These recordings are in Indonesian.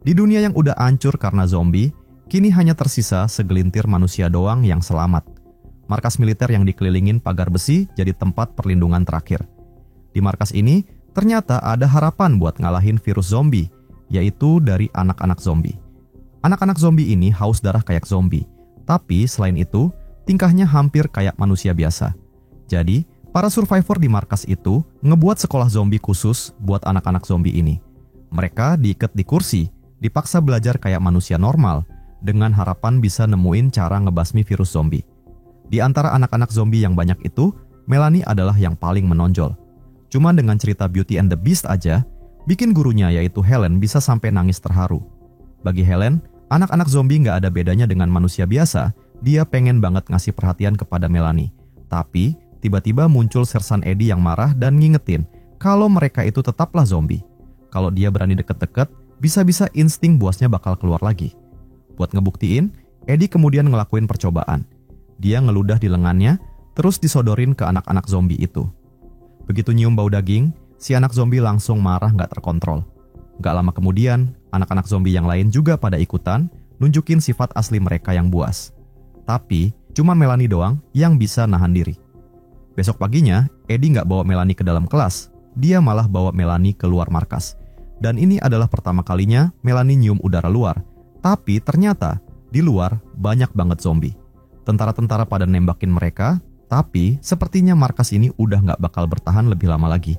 Di dunia yang udah hancur karena zombie, kini hanya tersisa segelintir manusia doang yang selamat. Markas militer yang dikelilingin pagar besi jadi tempat perlindungan terakhir. Di markas ini, ternyata ada harapan buat ngalahin virus zombie, yaitu dari anak-anak zombie. Anak-anak zombie ini haus darah kayak zombie, tapi selain itu, tingkahnya hampir kayak manusia biasa. Jadi, para survivor di markas itu ngebuat sekolah zombie khusus buat anak-anak zombie ini. Mereka diikat di kursi, dipaksa belajar kayak manusia normal, dengan harapan bisa nemuin cara ngebasmi virus zombie. Di antara anak-anak zombie yang banyak itu, Melanie adalah yang paling menonjol. Cuma dengan cerita Beauty and the Beast aja, bikin gurunya yaitu Helen bisa sampai nangis terharu. Bagi Helen, anak-anak zombie nggak ada bedanya dengan manusia biasa, dia pengen banget ngasih perhatian kepada Melanie. Tapi, tiba-tiba muncul Sersan Eddie yang marah dan ngingetin kalau mereka itu tetaplah zombie. Kalau dia berani deket-deket, bisa-bisa insting buasnya bakal keluar lagi. Buat ngebuktiin, Eddie kemudian ngelakuin percobaan. Dia ngeludah di lengannya, terus disodorin ke anak-anak zombie itu. Begitu nyium bau daging, si anak zombie langsung marah gak terkontrol. Gak lama kemudian, anak-anak zombie yang lain juga pada ikutan, nunjukin sifat asli mereka yang buas. Tapi, cuma Melanie doang yang bisa nahan diri. Besok paginya, Eddie gak bawa Melanie ke dalam kelas, dia malah bawa Melanie keluar markas. Dan ini adalah pertama kalinya Melanie nyium udara luar. Tapi ternyata di luar banyak banget zombie. Tentara-tentara pada nembakin mereka, tapi sepertinya markas ini udah gak bakal bertahan lebih lama lagi.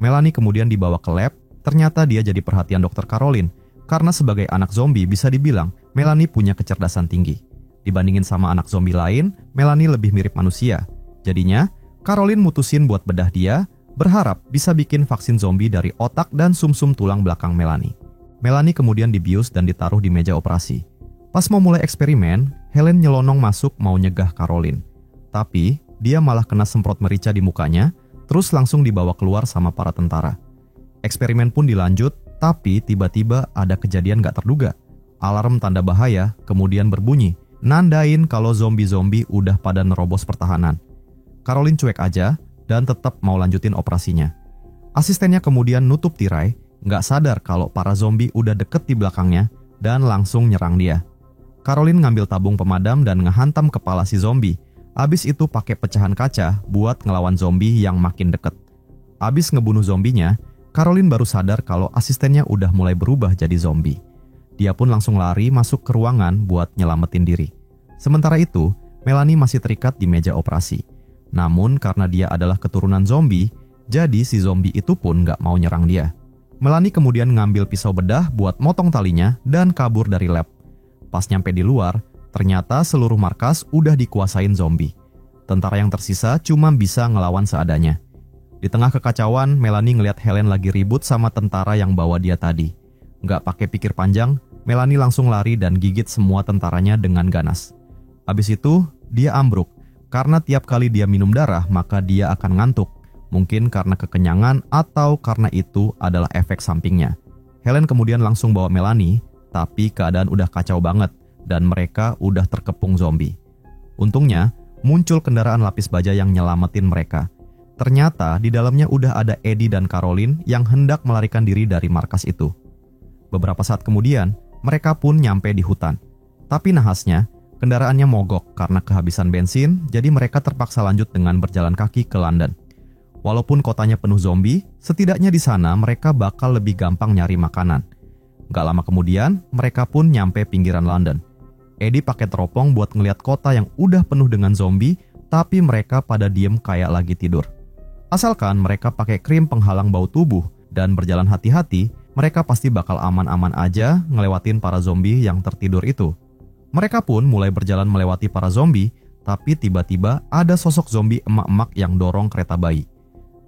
Melanie kemudian dibawa ke lab, ternyata dia jadi perhatian Dr. Caroline. Karena sebagai anak zombie bisa dibilang Melanie punya kecerdasan tinggi. Dibandingin sama anak zombie lain, Melanie lebih mirip manusia. Jadinya, Caroline mutusin buat bedah dia, berharap bisa bikin vaksin zombie dari otak dan sumsum tulang belakang Melanie. Melanie kemudian dibius dan ditaruh di meja operasi. Pas mau mulai eksperimen, Helen nyelonong masuk mau nyegah Caroline. Tapi, dia malah kena semprot merica di mukanya, terus langsung dibawa keluar sama para tentara. Eksperimen pun dilanjut, tapi tiba-tiba ada kejadian gak terduga. Alarm tanda bahaya kemudian berbunyi, nandain kalau zombie-zombie udah pada nerobos pertahanan. Caroline cuek aja, dan tetap mau lanjutin operasinya. Asistennya kemudian nutup tirai, nggak sadar kalau para zombie udah deket di belakangnya dan langsung nyerang dia. Caroline ngambil tabung pemadam dan ngehantam kepala si zombie. Abis itu pakai pecahan kaca buat ngelawan zombie yang makin deket. Abis ngebunuh zombinya, Caroline baru sadar kalau asistennya udah mulai berubah jadi zombie. Dia pun langsung lari masuk ke ruangan buat nyelamatin diri. Sementara itu, Melanie masih terikat di meja operasi. Namun karena dia adalah keturunan zombie, jadi si zombie itu pun gak mau nyerang dia. Melanie kemudian ngambil pisau bedah buat motong talinya dan kabur dari lab. Pas nyampe di luar, ternyata seluruh markas udah dikuasain zombie. Tentara yang tersisa cuma bisa ngelawan seadanya. Di tengah kekacauan, Melanie ngeliat Helen lagi ribut sama tentara yang bawa dia tadi. Gak pakai pikir panjang, Melanie langsung lari dan gigit semua tentaranya dengan ganas. Abis itu, dia ambruk. Karena tiap kali dia minum darah, maka dia akan ngantuk. Mungkin karena kekenyangan atau karena itu adalah efek sampingnya. Helen kemudian langsung bawa Melanie, tapi keadaan udah kacau banget dan mereka udah terkepung zombie. Untungnya, muncul kendaraan lapis baja yang nyelamatin mereka. Ternyata di dalamnya udah ada Eddie dan Caroline yang hendak melarikan diri dari markas itu. Beberapa saat kemudian, mereka pun nyampe di hutan. Tapi nahasnya, kendaraannya mogok karena kehabisan bensin, jadi mereka terpaksa lanjut dengan berjalan kaki ke London. Walaupun kotanya penuh zombie, setidaknya di sana mereka bakal lebih gampang nyari makanan. Gak lama kemudian, mereka pun nyampe pinggiran London. Eddie pakai teropong buat ngeliat kota yang udah penuh dengan zombie, tapi mereka pada diem kayak lagi tidur. Asalkan mereka pakai krim penghalang bau tubuh dan berjalan hati-hati, mereka pasti bakal aman-aman aja ngelewatin para zombie yang tertidur itu. Mereka pun mulai berjalan melewati para zombie, tapi tiba-tiba ada sosok zombie emak-emak yang dorong kereta bayi.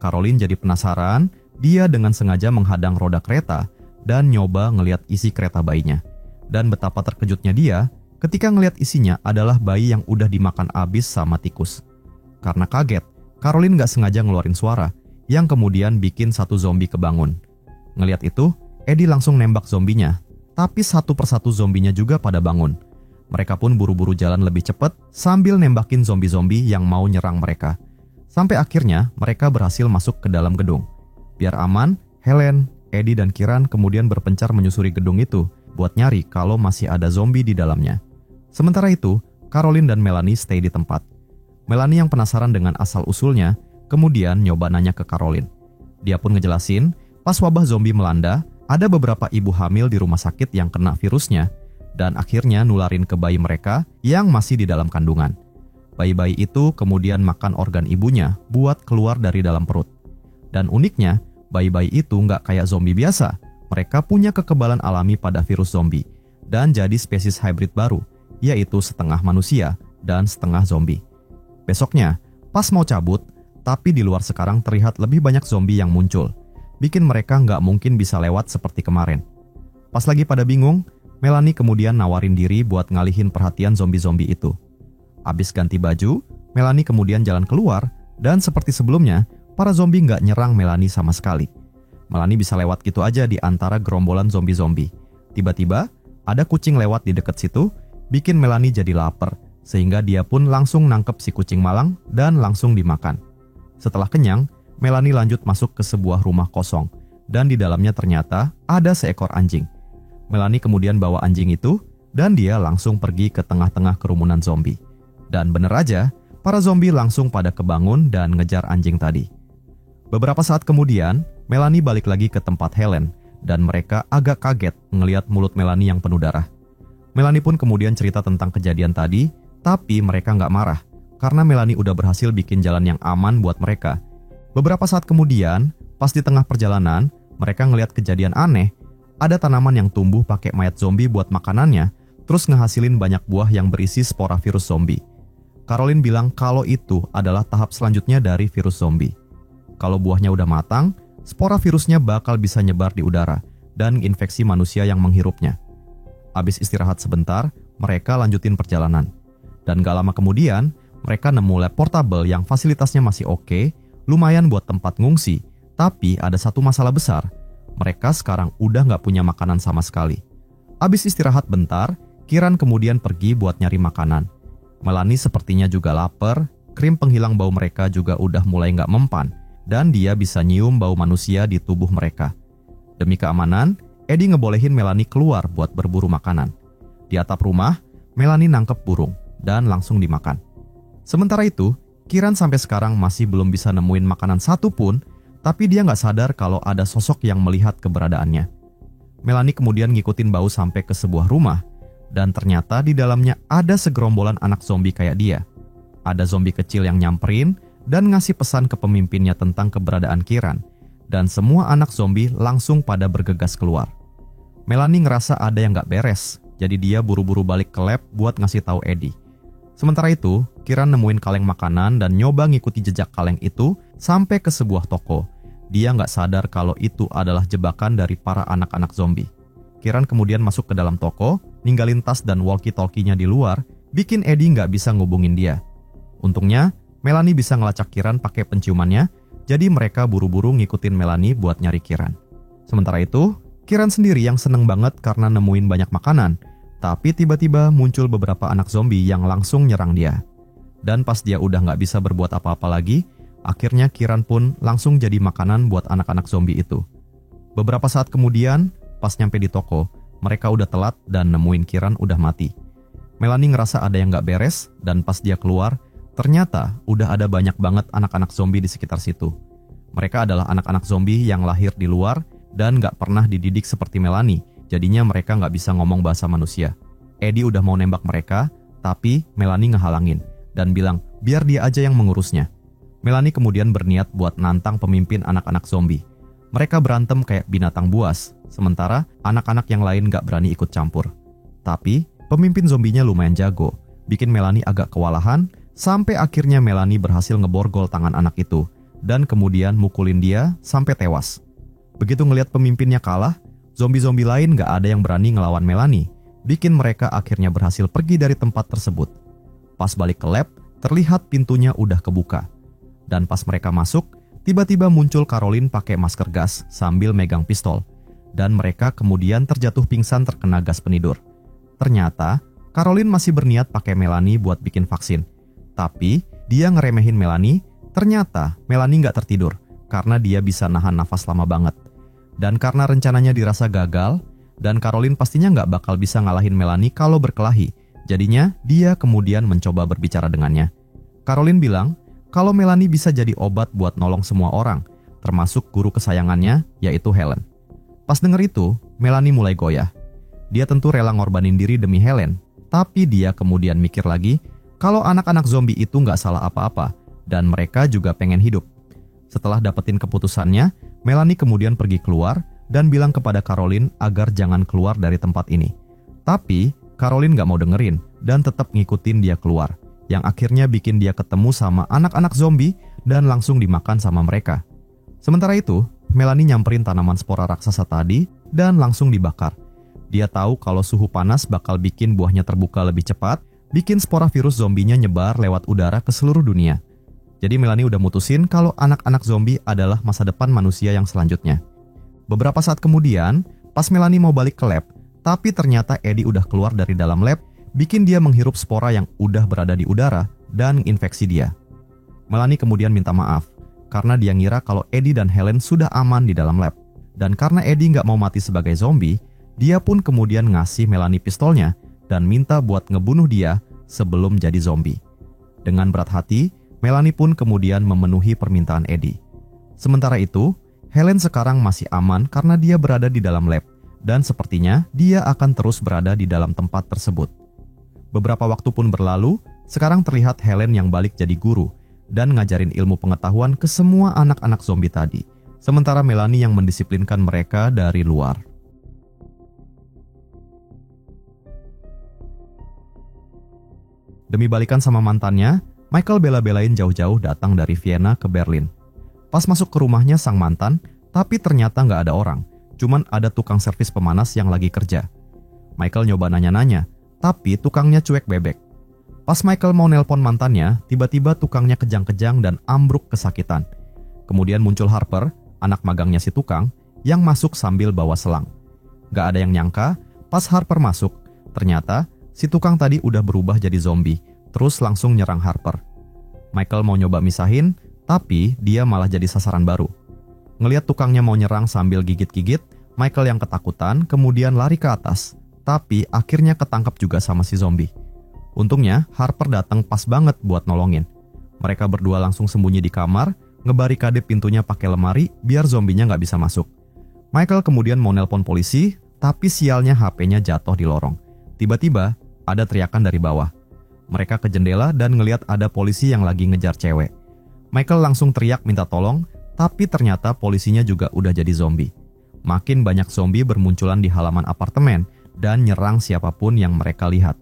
Caroline jadi penasaran, dia dengan sengaja menghadang roda kereta dan nyoba ngeliat isi kereta bayinya. Dan betapa terkejutnya dia ketika ngeliat isinya adalah bayi yang udah dimakan abis sama tikus. Karena kaget, Caroline gak sengaja ngeluarin suara, yang kemudian bikin satu zombie kebangun. Ngeliat itu, Eddie langsung nembak zombinya, tapi satu persatu zombinya juga pada bangun. Mereka pun buru-buru jalan lebih cepat sambil nembakin zombie-zombie yang mau nyerang mereka. Sampai akhirnya mereka berhasil masuk ke dalam gedung. Biar aman, Helen, Eddie dan Kieran kemudian berpencar menyusuri gedung itu buat nyari kalau masih ada zombie di dalamnya. Sementara itu, Caroline dan Melanie stay di tempat. Melanie yang penasaran dengan asal-usulnya, kemudian nyoba nanya ke Caroline. Dia pun ngejelasin, pas wabah zombie melanda, ada beberapa ibu hamil di rumah sakit yang kena virusnya, dan akhirnya nularin ke bayi mereka yang masih di dalam kandungan. Bayi-bayi itu kemudian makan organ ibunya buat keluar dari dalam perut. Dan uniknya, bayi-bayi itu nggak kayak zombie biasa. Mereka punya kekebalan alami pada virus zombie dan jadi spesies hybrid baru, yaitu setengah manusia dan setengah zombie. Besoknya, pas mau cabut, tapi di luar sekarang terlihat lebih banyak zombie yang muncul, bikin mereka nggak mungkin bisa lewat seperti kemarin. Pas lagi pada bingung, Melanie kemudian nawarin diri buat ngalihin perhatian zombie-zombie itu. Abis ganti baju, Melanie kemudian jalan keluar, dan seperti sebelumnya, para zombie nggak nyerang Melanie sama sekali. Melanie bisa lewat gitu aja di antara gerombolan zombie-zombie. Tiba-tiba, ada kucing lewat di dekat situ, bikin Melanie jadi lapar, sehingga dia pun langsung nangkep si kucing malang dan langsung dimakan. Setelah kenyang, Melanie lanjut masuk ke sebuah rumah kosong, dan di dalamnya ternyata ada seekor anjing. Melanie kemudian bawa anjing itu, dan dia langsung pergi ke tengah-tengah kerumunan zombie. Dan bener aja, para zombie langsung pada kebangun dan ngejar anjing tadi. Beberapa saat kemudian, Melanie balik lagi ke tempat Helen, dan mereka agak kaget ngelihat mulut Melanie yang penuh darah. Melanie pun kemudian cerita tentang kejadian tadi, tapi mereka nggak marah, karena Melanie udah berhasil bikin jalan yang aman buat mereka. Beberapa saat kemudian, pas di tengah perjalanan, mereka ngelihat kejadian aneh. Ada tanaman yang tumbuh pakai mayat zombie buat makanannya, terus ngehasilin banyak buah yang berisi spora virus zombie. Caroline bilang kalau itu adalah tahap selanjutnya dari virus zombie. Kalau buahnya udah matang, spora virusnya bakal bisa nyebar di udara dan infeksi manusia yang menghirupnya. Abis istirahat sebentar, mereka lanjutin perjalanan. Dan gak lama kemudian, mereka nemu lab portable yang fasilitasnya masih oke, lumayan buat tempat ngungsi, tapi ada satu masalah besar. Mereka sekarang udah gak punya makanan sama sekali. Abis istirahat bentar, Kieran kemudian pergi buat nyari makanan. Melanie sepertinya juga lapar, krim penghilang bau mereka juga udah mulai gak mempan, dan dia bisa nyium bau manusia di tubuh mereka. Demi keamanan, Eddie ngebolehin Melanie keluar buat berburu makanan. Di atap rumah, Melanie nangkep burung dan langsung dimakan. Sementara itu, Kieran sampai sekarang masih belum bisa nemuin makanan satu pun, tapi dia nggak sadar kalau ada sosok yang melihat keberadaannya. Melanie kemudian ngikutin bau sampai ke sebuah rumah, dan ternyata di dalamnya ada segerombolan anak zombie kayak dia. Ada zombie kecil yang nyamperin dan ngasih pesan ke pemimpinnya tentang keberadaan Kieran, dan semua anak zombie langsung pada bergegas keluar. Melanie ngerasa ada yang nggak beres, jadi dia buru-buru balik ke lab buat ngasih tahu Eddie. Sementara itu, Kieran nemuin kaleng makanan dan nyoba ngikuti jejak kaleng itu sampai ke sebuah toko. Dia nggak sadar kalau itu adalah jebakan dari para anak-anak zombie. Kieran kemudian masuk ke dalam toko, ninggalin tas dan walkie-talkie-nya di luar, bikin Eddie nggak bisa ngubungin dia. Untungnya, Melanie bisa ngelacak Kieran pakai penciumannya, jadi mereka buru-buru ngikutin Melanie buat nyari Kieran. Sementara itu, Kieran sendiri yang seneng banget karena nemuin banyak makanan, tapi tiba-tiba muncul beberapa anak zombie yang langsung nyerang dia. Dan pas dia udah nggak bisa berbuat apa-apa lagi, akhirnya Kieran pun langsung jadi makanan buat anak-anak zombie itu. Beberapa saat kemudian, pas nyampe di toko, mereka udah telat dan nemuin Kieran udah mati. Melanie ngerasa ada yang nggak beres, dan pas dia keluar, ternyata udah ada banyak banget anak-anak zombie di sekitar situ. Mereka adalah anak-anak zombie yang lahir di luar dan nggak pernah dididik seperti Melanie, jadinya mereka nggak bisa ngomong bahasa manusia. Eddie udah mau nembak mereka, tapi Melanie ngehalangin dan bilang biar dia aja yang mengurusnya. Melanie kemudian berniat buat nantang pemimpin anak-anak zombie. Mereka berantem kayak binatang buas, sementara anak-anak yang lain gak berani ikut campur. Tapi, pemimpin zombinya lumayan jago, bikin Melanie agak kewalahan, sampai akhirnya Melanie berhasil ngeborgol tangan anak itu, dan kemudian mukulin dia sampai tewas. Begitu ngelihat pemimpinnya kalah, zombie-zombie lain gak ada yang berani ngelawan Melanie, bikin mereka akhirnya berhasil pergi dari tempat tersebut. Pas balik ke lab, terlihat pintunya udah kebuka. Dan pas mereka masuk, tiba-tiba muncul Caroline pakai masker gas sambil megang pistol. Dan mereka kemudian terjatuh pingsan terkena gas penidur. Ternyata, Caroline masih berniat pakai Melanie buat bikin vaksin. Tapi, dia ngeremehin Melanie, ternyata Melanie nggak tertidur karena dia bisa nahan nafas lama banget. Dan karena rencananya dirasa gagal, dan Caroline pastinya nggak bakal bisa ngalahin Melanie kalau berkelahi, jadinya dia kemudian mencoba berbicara dengannya. Caroline bilang kalau Melanie bisa jadi obat buat nolong semua orang, termasuk guru kesayangannya, yaitu Helen. Pas denger itu, Melanie mulai goyah. Dia tentu rela ngorbanin diri demi Helen, tapi dia kemudian mikir lagi kalau anak-anak zombie itu nggak salah apa-apa, dan mereka juga pengen hidup. Setelah dapetin keputusannya, Melanie kemudian pergi keluar dan bilang kepada Caroline agar jangan keluar dari tempat ini. Tapi Caroline nggak mau dengerin dan tetap ngikutin dia keluar, yang akhirnya bikin dia ketemu sama anak-anak zombie dan langsung dimakan sama mereka. Sementara itu, Melanie nyamperin tanaman spora raksasa tadi dan langsung dibakar. Dia tahu kalau suhu panas bakal bikin buahnya terbuka lebih cepat, bikin spora virus zombinya nyebar lewat udara ke seluruh dunia. Jadi Melanie udah mutusin kalau anak-anak zombie adalah masa depan manusia yang selanjutnya. Beberapa saat kemudian, pas Melanie mau balik ke lab, tapi ternyata Eddie udah keluar dari dalam lab, bikin dia menghirup spora yang udah berada di udara dan menginfeksi dia. Melanie kemudian minta maaf, karena dia ngira kalau Eddie dan Helen sudah aman di dalam lab. Dan karena Eddie nggak mau mati sebagai zombie, dia pun kemudian ngasih Melanie pistolnya dan minta buat ngebunuh dia sebelum jadi zombie. Dengan berat hati, Melanie pun kemudian memenuhi permintaan Eddie. Sementara itu, Helen sekarang masih aman karena dia berada di dalam lab, dan sepertinya dia akan terus berada di dalam tempat tersebut. Beberapa waktu pun berlalu, sekarang terlihat Helen yang balik jadi guru, dan ngajarin ilmu pengetahuan ke semua anak-anak zombie tadi, sementara Melanie yang mendisiplinkan mereka dari luar. Demi balikan sama mantannya, Michael bela-belain jauh-jauh datang dari Vienna ke Berlin. Pas masuk ke rumahnya sang mantan, tapi ternyata nggak ada orang, cuman ada tukang servis pemanas yang lagi kerja. Michael nyoba nanya-nanya, tapi tukangnya cuek bebek. Pas Michael mau nelpon mantannya, tiba-tiba tukangnya kejang-kejang dan ambruk kesakitan. Kemudian muncul Harper, anak magangnya si tukang, yang masuk sambil bawa selang. Gak ada yang nyangka, pas Harper masuk, ternyata si tukang tadi udah berubah jadi zombie, terus langsung nyerang Harper. Michael mau nyoba misahin, tapi dia malah jadi sasaran baru. Ngeliat tukangnya mau nyerang sambil gigit-gigit, Michael yang ketakutan kemudian lari ke atas, tapi akhirnya ketangkap juga sama si zombie. Untungnya Harper datang pas banget buat nolongin. Mereka berdua langsung sembunyi di kamar, ngebarikade pintunya pakai lemari biar zombinya nggak bisa masuk. Michael kemudian mau nelpon polisi, tapi sialnya HP-nya jatuh di lorong. Tiba-tiba ada teriakan dari bawah. Mereka ke jendela dan ngelihat ada polisi yang lagi ngejar cewek. Michael langsung teriak minta tolong, tapi ternyata polisinya juga udah jadi zombie. Makin banyak zombie bermunculan di halaman apartemen dan nyerang siapapun yang mereka lihat.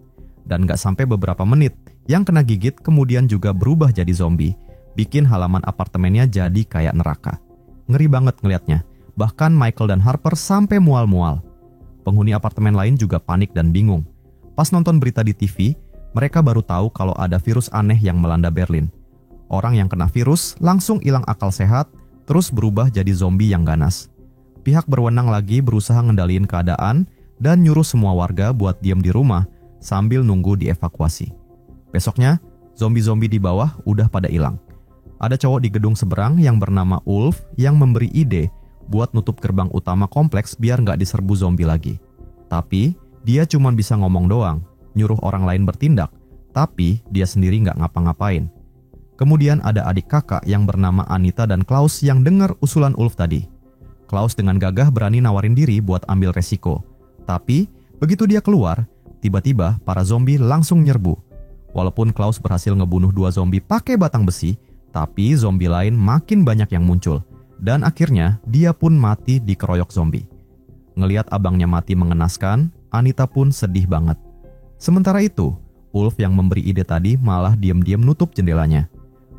Dan gak sampai beberapa menit, yang kena gigit kemudian juga berubah jadi zombie, bikin halaman apartemennya jadi kayak neraka. Ngeri banget ngeliatnya, bahkan Michael dan Harper sampai mual-mual. Penghuni apartemen lain juga panik dan bingung. Pas nonton berita di TV, mereka baru tahu kalau ada virus aneh yang melanda Berlin. Orang yang kena virus langsung hilang akal sehat, terus berubah jadi zombie yang ganas. Pihak berwenang lagi berusaha ngendaliin keadaan dan nyuruh semua warga buat diam di rumah sambil nunggu dievakuasi. Besoknya, zombie-zombie di bawah udah pada hilang. Ada cowok di gedung seberang yang bernama Ulf yang memberi ide buat nutup gerbang utama kompleks biar nggak diserbu zombie lagi. Tapi, dia cuma bisa ngomong doang, nyuruh orang lain bertindak, tapi dia sendiri nggak ngapa-ngapain. Kemudian ada adik kakak yang bernama Anita dan Klaus yang dengar usulan Ulf tadi. Klaus dengan gagah berani nawarin diri buat ambil resiko. Tapi, begitu dia keluar, tiba-tiba para zombie langsung nyerbu. Walaupun Klaus berhasil ngebunuh 2 zombie pakai batang besi, tapi zombie lain makin banyak yang muncul. Dan akhirnya, dia pun mati dikeroyok zombie. Ngeliat abangnya mati mengenaskan, Anita pun sedih banget. Sementara itu, Ulf yang memberi ide tadi malah diam-diam nutup jendelanya.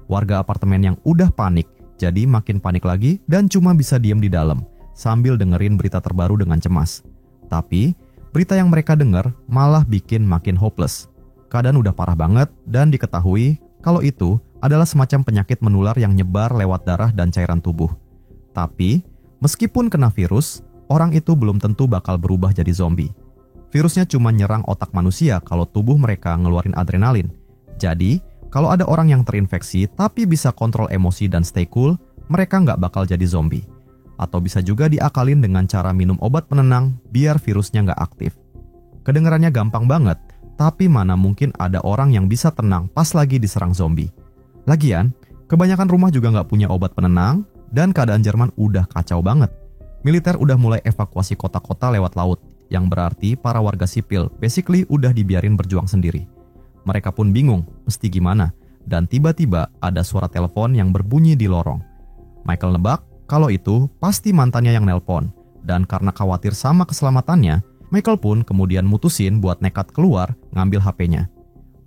Warga apartemen yang udah panik, jadi makin panik lagi dan cuma bisa diam di dalam, sambil dengerin berita terbaru dengan cemas. Tapi, berita yang mereka dengar malah bikin makin hopeless. Keadaan udah parah banget dan diketahui kalau itu adalah semacam penyakit menular yang nyebar lewat darah dan cairan tubuh. Tapi, meskipun kena virus, orang itu belum tentu bakal berubah jadi zombie. Virusnya cuma nyerang otak manusia kalau tubuh mereka ngeluarin adrenalin. Jadi, kalau ada orang yang terinfeksi tapi bisa kontrol emosi dan stay cool, mereka nggak bakal jadi zombie. atau bisa juga diakalin dengan cara minum obat penenang biar virusnya nggak aktif. Kedengarannya gampang banget, tapi mana mungkin ada orang yang bisa tenang pas lagi diserang zombie. Lagian, kebanyakan rumah juga nggak punya obat penenang, dan keadaan Jerman udah kacau banget. Militer udah mulai evakuasi kota-kota lewat laut, yang berarti para warga sipil basically udah dibiarin berjuang sendiri. Mereka pun bingung mesti gimana, dan tiba-tiba ada suara telepon yang berbunyi di lorong. Michael nebak kalau itu pasti mantannya yang nelpon, dan karena khawatir sama keselamatannya, Michael pun kemudian mutusin buat nekat keluar ngambil HP-nya.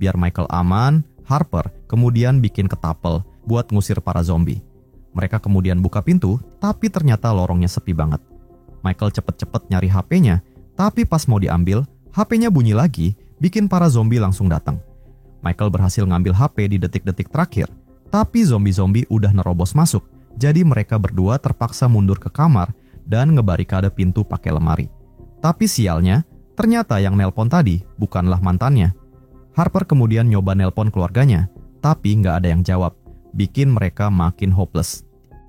Biar Michael aman, Harper kemudian bikin ketapel buat ngusir para zombie. Mereka kemudian buka pintu, tapi ternyata lorongnya sepi banget. Michael cepet-cepet nyari HP-nya, tapi pas mau diambil, HP-nya bunyi lagi, bikin para zombie langsung datang. Michael berhasil ngambil HP di detik-detik terakhir, tapi zombie-zombie udah nerobos masuk. Jadi mereka berdua terpaksa mundur ke kamar dan ngebarikade pintu pakai lemari. Tapi sialnya, ternyata yang nelpon tadi bukanlah mantannya. Harper kemudian nyoba nelpon keluarganya, tapi nggak ada yang jawab, bikin mereka makin hopeless.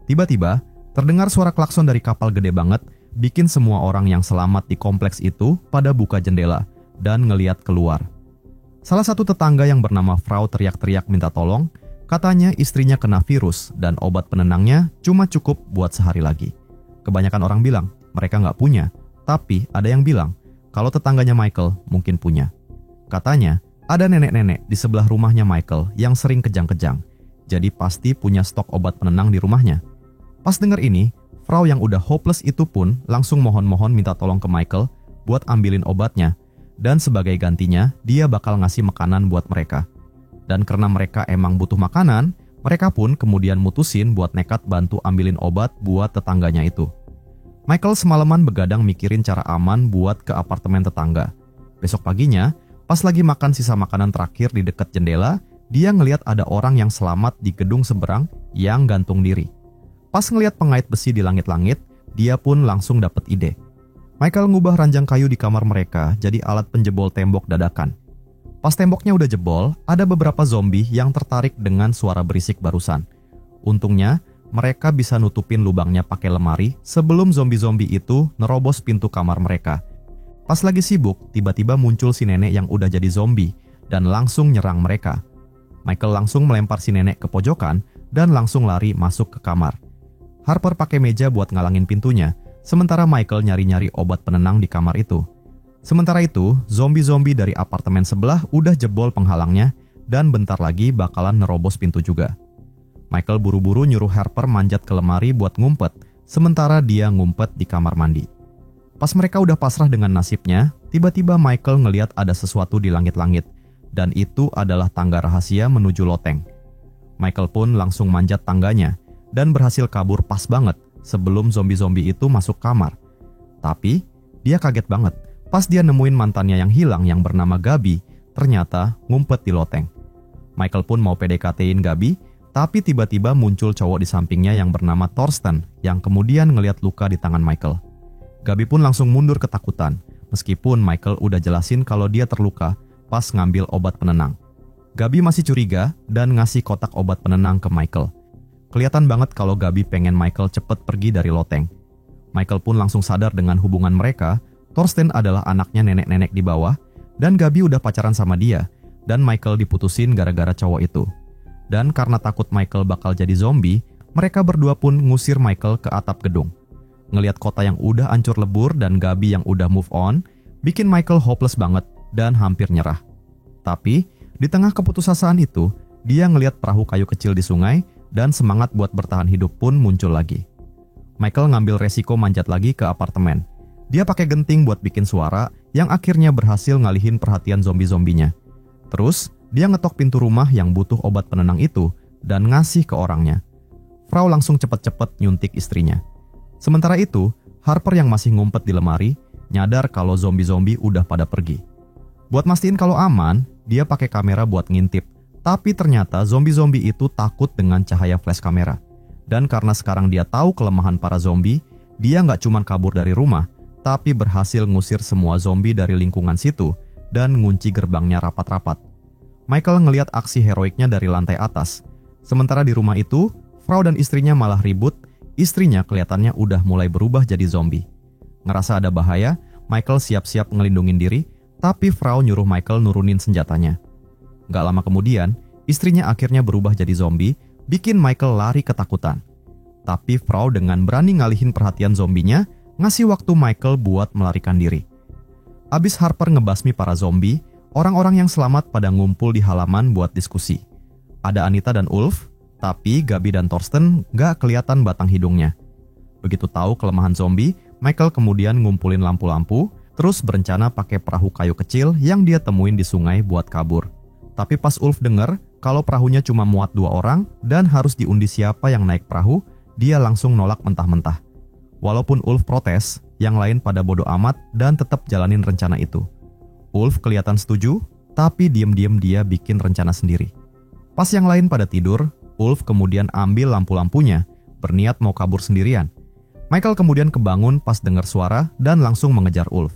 Tiba-tiba, terdengar suara klakson dari kapal gede banget, bikin semua orang yang selamat di kompleks itu pada buka jendela dan ngeliat keluar. Salah satu tetangga yang bernama Frau teriak-teriak minta tolong. Katanya istrinya kena virus dan obat penenangnya cuma cukup buat sehari lagi. Kebanyakan orang bilang mereka nggak punya, tapi ada yang bilang kalau tetangganya Michael mungkin punya. Katanya ada nenek-nenek di sebelah rumahnya Michael yang sering kejang-kejang, jadi pasti punya stok obat penenang di rumahnya. Pas denger ini, Frau yang udah hopeless itu pun langsung mohon-mohon minta tolong ke Michael buat ambilin obatnya, dan sebagai gantinya dia bakal ngasih makanan buat mereka. Dan karena mereka emang butuh makanan, mereka pun kemudian mutusin buat nekat bantu ambilin obat buat tetangganya itu. Michael semalaman begadang mikirin cara aman buat ke apartemen tetangga. Besok paginya, pas lagi makan sisa makanan terakhir di dekat jendela, dia ngeliat ada orang yang selamat di gedung seberang yang gantung diri. Pas ngeliat pengait besi di langit-langit, dia pun langsung dapet ide. Michael ngubah ranjang kayu di kamar mereka jadi alat penjebol tembok dadakan. Pas temboknya udah jebol, ada beberapa zombie yang tertarik dengan suara berisik barusan. Untungnya, mereka bisa nutupin lubangnya pakai lemari sebelum zombie-zombie itu nerobos pintu kamar mereka. Pas lagi sibuk, tiba-tiba muncul si nenek yang udah jadi zombie dan langsung nyerang mereka. Michael langsung melempar si nenek ke pojokan dan langsung lari masuk ke kamar. Harper pakai meja buat ngalangin pintunya, sementara Michael nyari-nyari obat penenang di kamar itu. Sementara itu, zombie-zombie dari apartemen sebelah udah jebol penghalangnya dan bentar lagi bakalan nerobos pintu juga. Michael buru-buru nyuruh Harper manjat ke lemari buat ngumpet, sementara dia ngumpet di kamar mandi. Pas mereka udah pasrah dengan nasibnya, tiba-tiba Michael ngeliat ada sesuatu di langit-langit, dan itu adalah tangga rahasia menuju loteng. Michael pun langsung manjat tangganya, dan berhasil kabur pas banget sebelum zombie-zombie itu masuk kamar. Tapi, dia kaget banget. Pas dia nemuin mantannya yang hilang yang bernama Gabi, ternyata ngumpet di loteng. Michael pun mau PDKT-in Gabi, tapi tiba-tiba muncul cowok di sampingnya yang bernama Thorsten, yang kemudian ngeliat luka di tangan Michael. Gabi pun langsung mundur ketakutan, meskipun Michael udah jelasin kalau dia terluka pas ngambil obat penenang. Gabi masih curiga dan ngasih kotak obat penenang ke Michael. Kelihatan banget kalau Gabi pengen Michael cepet pergi dari loteng. Michael pun langsung sadar dengan hubungan mereka. Thorsten adalah anaknya nenek-nenek di bawah, dan Gabi udah pacaran sama dia, dan Michael diputusin gara-gara cowok itu. Dan karena takut Michael bakal jadi zombie, mereka berdua pun ngusir Michael ke atap gedung. Ngelihat kota yang udah hancur lebur dan Gabi yang udah move on, bikin Michael hopeless banget dan hampir nyerah. Tapi, di tengah keputusasaan itu, dia ngelihat perahu kayu kecil di sungai, dan semangat buat bertahan hidup pun muncul lagi. Michael ngambil resiko manjat lagi ke apartemen. Dia pakai genting buat bikin suara yang akhirnya berhasil ngalihin perhatian zombie-zombinya. Terus, dia ngetok pintu rumah yang butuh obat penenang itu dan ngasih ke orangnya. Frau langsung cepet-cepet nyuntik istrinya. Sementara itu, Harper yang masih ngumpet di lemari, nyadar kalau zombie-zombie udah pada pergi. Buat mastiin kalau aman, dia pakai kamera buat ngintip. Tapi ternyata zombie-zombie itu takut dengan cahaya flash kamera. Dan karena sekarang dia tahu kelemahan para zombie, dia nggak cuma kabur dari rumah, tapi berhasil ngusir semua zombie dari lingkungan situ dan ngunci gerbangnya rapat-rapat. Michael ngelihat aksi heroiknya dari lantai atas. Sementara di rumah itu, Frau dan istrinya malah ribut, istrinya kelihatannya udah mulai berubah jadi zombie. Ngerasa ada bahaya, Michael siap-siap ngelindungin diri, tapi Frau nyuruh Michael nurunin senjatanya. Gak lama kemudian, istrinya akhirnya berubah jadi zombie, bikin Michael lari ketakutan. Tapi Frau dengan berani ngalihin perhatian zombinya, ngasih waktu Michael buat melarikan diri. Abis Harper ngebasmi para zombie, orang-orang yang selamat pada ngumpul di halaman buat diskusi. Ada Anita dan Ulf, tapi Gabi dan Thorsten gak kelihatan batang hidungnya. Begitu tahu kelemahan zombie, Michael kemudian ngumpulin lampu-lampu, terus berencana pakai perahu kayu kecil yang dia temuin di sungai buat kabur. Tapi pas Ulf denger kalau perahunya cuma muat 2 orang dan harus diundi siapa yang naik perahu, dia langsung nolak mentah-mentah. Walaupun Ulf protes, yang lain pada bodo amat dan tetap jalanin rencana itu. Ulf kelihatan setuju, tapi diem-diem dia bikin rencana sendiri. Pas yang lain pada tidur, Ulf kemudian ambil lampu-lampunya, berniat mau kabur sendirian. Michael kemudian kebangun pas dengar suara dan langsung mengejar Ulf.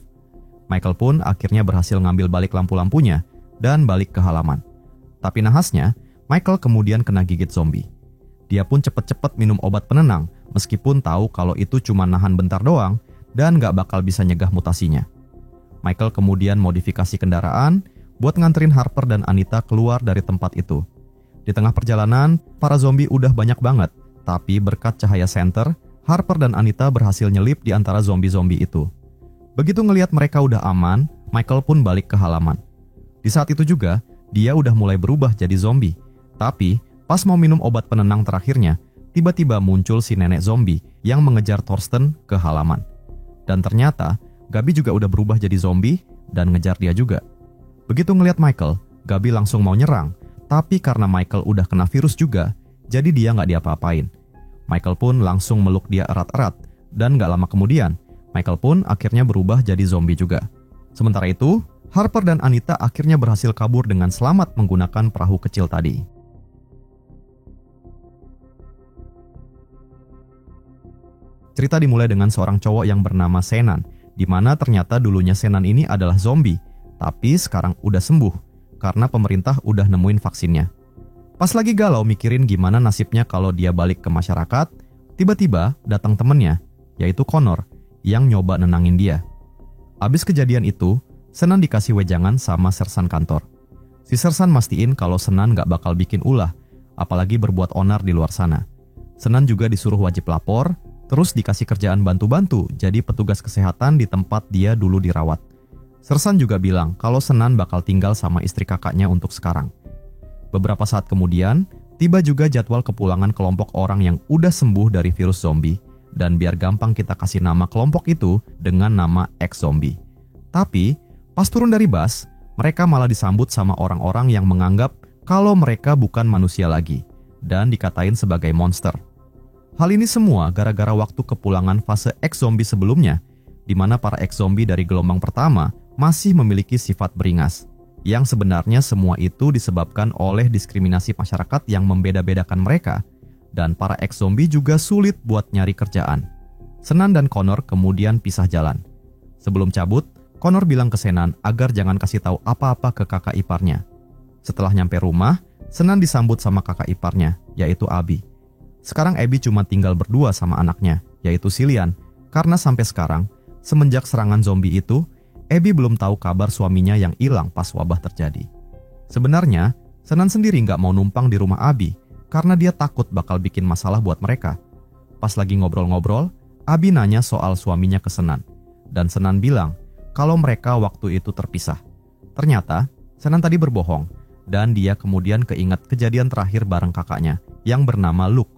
Michael pun akhirnya berhasil ngambil balik lampu-lampunya dan balik ke halaman. Tapi nahasnya, Michael kemudian kena gigit zombie. Dia pun cepet-cepet minum obat penenang, meskipun tahu kalau itu cuma nahan bentar doang dan gak bakal bisa nyegah mutasinya. Michael kemudian modifikasi kendaraan buat nganterin Harper dan Anita keluar dari tempat itu. Di tengah perjalanan, para zombie udah banyak banget, tapi berkat cahaya senter, Harper dan Anita berhasil nyelip di antara zombie-zombie itu. Begitu ngelihat mereka udah aman, Michael pun balik ke halaman. Di saat itu juga, dia udah mulai berubah jadi zombie. Tapi, pas mau minum obat penenang terakhirnya, tiba-tiba muncul si nenek zombie yang mengejar Thorsten ke halaman. Dan ternyata, Gabi juga udah berubah jadi zombie dan ngejar dia juga. Begitu ngelihat Michael, Gabi langsung mau nyerang. Tapi karena Michael udah kena virus juga, jadi dia nggak diapa-apain. Michael pun langsung meluk dia erat-erat, dan nggak lama kemudian, Michael pun akhirnya berubah jadi zombie juga. Sementara itu, Harper dan Anita akhirnya berhasil kabur dengan selamat menggunakan perahu kecil tadi. Cerita dimulai dengan seorang cowok yang bernama Senan, di mana ternyata dulunya Senan ini adalah zombie, tapi sekarang udah sembuh. Karena pemerintah udah nemuin vaksinnya. Pas lagi galau mikirin gimana nasibnya kalau dia balik ke masyarakat, tiba-tiba datang temennya, yaitu Connor, yang nyoba nenangin dia. Abis kejadian itu, Senan dikasih wejangan sama sersan kantor. Si sersan mastiin kalau Senan gak bakal bikin ulah, apalagi berbuat onar di luar sana. Senan juga disuruh wajib lapor, terus dikasih kerjaan bantu-bantu jadi petugas kesehatan di tempat dia dulu dirawat. Sersan juga bilang kalau Senan bakal tinggal sama istri kakaknya untuk sekarang. Beberapa saat kemudian, tiba juga jadwal kepulangan kelompok orang yang udah sembuh dari virus zombie, dan biar gampang kita kasih nama kelompok itu dengan nama X-Zombie. Tapi, pas turun dari bus, mereka malah disambut sama orang-orang yang menganggap kalau mereka bukan manusia lagi, dan dikatain sebagai monster. Hal ini semua gara-gara waktu kepulangan fase X-Zombie sebelumnya, di mana para X-Zombie dari gelombang pertama masih memiliki sifat beringas, yang sebenarnya semua itu disebabkan oleh diskriminasi masyarakat yang membeda-bedakan mereka, dan para ex-zombie juga sulit buat nyari kerjaan. Senan dan Connor kemudian pisah jalan. Sebelum cabut, Connor bilang ke Senan agar jangan kasih tahu apa-apa ke kakak iparnya. Setelah nyampe rumah, Senan disambut sama kakak iparnya, yaitu Abby. Sekarang Abby cuma tinggal berdua sama anaknya, yaitu Cillian, karena sampai sekarang, semenjak serangan zombie itu, Abby belum tahu kabar suaminya yang hilang pas wabah terjadi. Sebenarnya, Senan sendiri nggak mau numpang di rumah Abby karena dia takut bakal bikin masalah buat mereka. Pas lagi ngobrol-ngobrol, Abby nanya soal suaminya ke Senan, dan Senan bilang kalau mereka waktu itu terpisah. Ternyata, Senan tadi berbohong, dan dia kemudian keinget kejadian terakhir bareng kakaknya yang bernama Luke.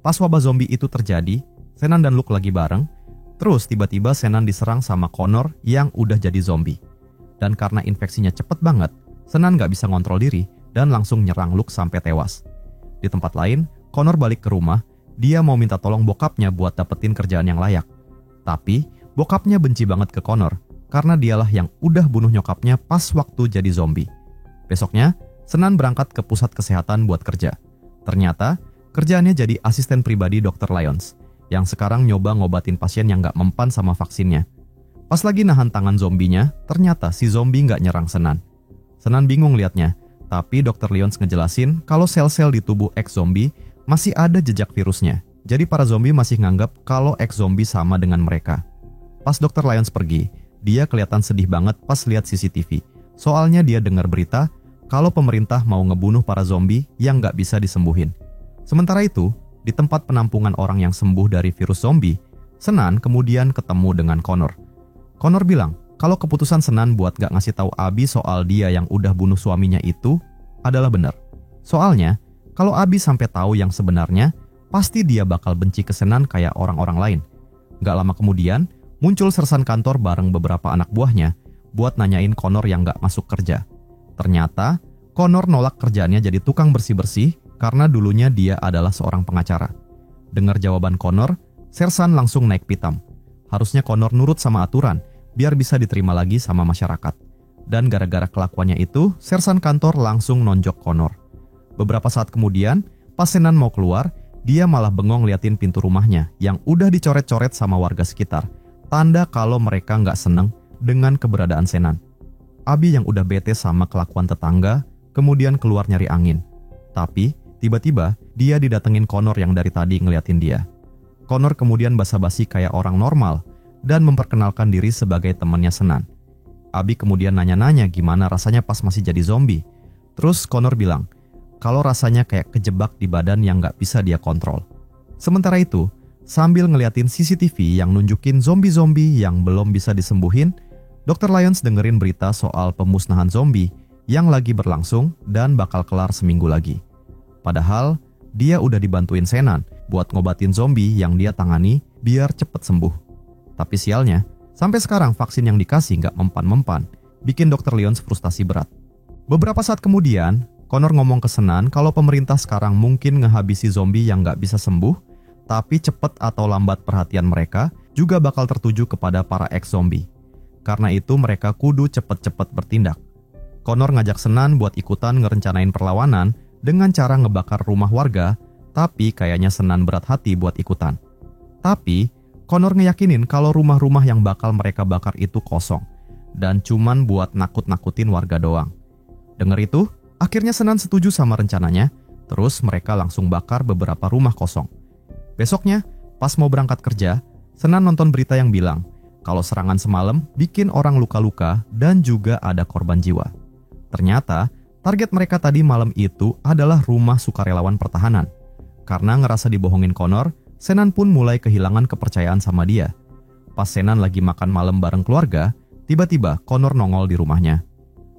Pas wabah zombie itu terjadi, Senan dan Luke lagi bareng. Terus tiba-tiba Senan diserang sama Connor yang udah jadi zombie. Dan karena infeksinya cepet banget, Senan gak bisa ngontrol diri dan langsung nyerang Luke sampai tewas. Di tempat lain, Connor balik ke rumah, dia mau minta tolong bokapnya buat dapetin kerjaan yang layak. Tapi, bokapnya benci banget ke Connor, karena dialah yang udah bunuh nyokapnya pas waktu jadi zombie. Besoknya, Senan berangkat ke pusat kesehatan buat kerja. Ternyata, kerjaannya jadi asisten pribadi Dr. Lyons, yang sekarang nyoba ngobatin pasien yang gak mempan sama vaksinnya. Pas lagi nahan tangan zombinya, ternyata si zombie gak nyerang Senan. Senan bingung liatnya, tapi Dr. Lyons ngejelasin kalau sel-sel di tubuh ex-zombie masih ada jejak virusnya, Jadi para zombie masih nganggap kalau ex-zombie sama dengan mereka. Pas Dr. Lyons pergi, dia kelihatan sedih banget pas lihat CCTV. Soalnya dia dengar berita kalau pemerintah mau ngebunuh para zombie yang nggak bisa disembuhin. Sementara itu, di tempat penampungan orang yang sembuh dari virus zombie, Senan kemudian ketemu dengan Connor. Connor bilang kalau keputusan Senan buat gak ngasih tahu Abby soal dia yang udah bunuh suaminya itu adalah benar. Soalnya, kalau Abby sampai tahu yang sebenarnya, pasti dia bakal benci ke Senan kayak orang-orang lain. Gak lama kemudian, muncul sersan kantor bareng beberapa anak buahnya buat nanyain Connor yang gak masuk kerja. Ternyata, Connor nolak kerjaannya jadi tukang bersih-bersih karena dulunya dia adalah seorang pengacara. Dengar jawaban Connor, sersan langsung naik pitam. Harusnya Connor nurut sama aturan, biar bisa diterima lagi sama masyarakat. Dan gara-gara kelakuannya itu, sersan kantor langsung nonjok Connor. Beberapa saat kemudian, pas Senan mau keluar, dia malah bengong liatin pintu rumahnya yang udah dicoret-coret sama warga sekitar. Tanda kalau mereka nggak seneng dengan keberadaan Senan. Abby yang udah bete sama kelakuan tetangga, kemudian keluar nyari angin. Tapi, tiba-tiba, dia didatengin Connor yang dari tadi ngeliatin dia. Connor kemudian basa-basi kayak orang normal dan memperkenalkan diri sebagai temannya Senan. Abby kemudian nanya-nanya gimana rasanya pas masih jadi zombie. Terus Connor bilang kalau rasanya kayak kejebak di badan yang gak bisa dia kontrol. Sementara itu, sambil ngeliatin CCTV yang nunjukin zombie-zombie yang belum bisa disembuhin, Dr. Lyons dengerin berita soal pemusnahan zombie yang lagi berlangsung dan bakal kelar seminggu lagi. Padahal, dia udah dibantuin Senan buat ngobatin zombie yang dia tangani biar cepet sembuh. Tapi sialnya, sampai sekarang vaksin yang dikasih nggak mempan-mempan, bikin Dr. Lyons frustasi berat. Beberapa saat kemudian, Connor ngomong ke Senan kalau pemerintah sekarang mungkin ngehabisi zombie yang nggak bisa sembuh, tapi cepet atau lambat perhatian mereka juga bakal tertuju kepada para ex-zombie. Karena itu mereka kudu cepet-cepet bertindak. Connor ngajak Senan buat ikutan ngerencanain perlawanan dengan cara ngebakar rumah warga, tapi kayaknya Senan berat hati buat ikutan. Tapi, Connor ngeyakinin kalau rumah-rumah yang bakal mereka bakar itu kosong, dan cuman buat nakut-nakutin warga doang. Dengar itu, akhirnya Senan setuju sama rencananya, terus mereka langsung bakar beberapa rumah kosong. Besoknya, pas mau berangkat kerja, Senan nonton berita yang bilang kalau serangan semalam bikin orang luka-luka dan juga ada korban jiwa. Ternyata, target mereka tadi malam itu adalah rumah sukarelawan pertahanan. Karena ngerasa dibohongin Connor, Senan pun mulai kehilangan kepercayaan sama dia. Pas Senan lagi makan malam bareng keluarga, tiba-tiba Connor nongol di rumahnya.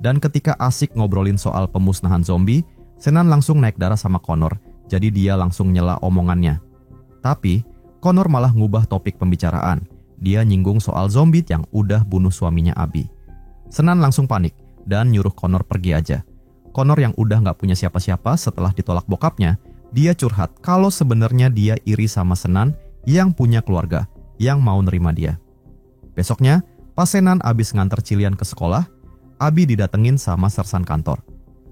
Dan ketika asik ngobrolin soal pemusnahan zombie, Senan langsung naik darah sama Connor, jadi dia langsung nyela omongannya. Tapi, Connor malah ngubah topik pembicaraan. Dia nyinggung soal zombie yang udah bunuh suaminya Abby. Senan langsung panik dan nyuruh Connor pergi aja. Connor yang udah gak punya siapa-siapa setelah ditolak bokapnya, dia curhat kalau sebenarnya dia iri sama Senan yang punya keluarga, yang mau nerima dia. Besoknya, pas Senan abis nganter Cillian ke sekolah, Abby didatengin sama sersan kantor.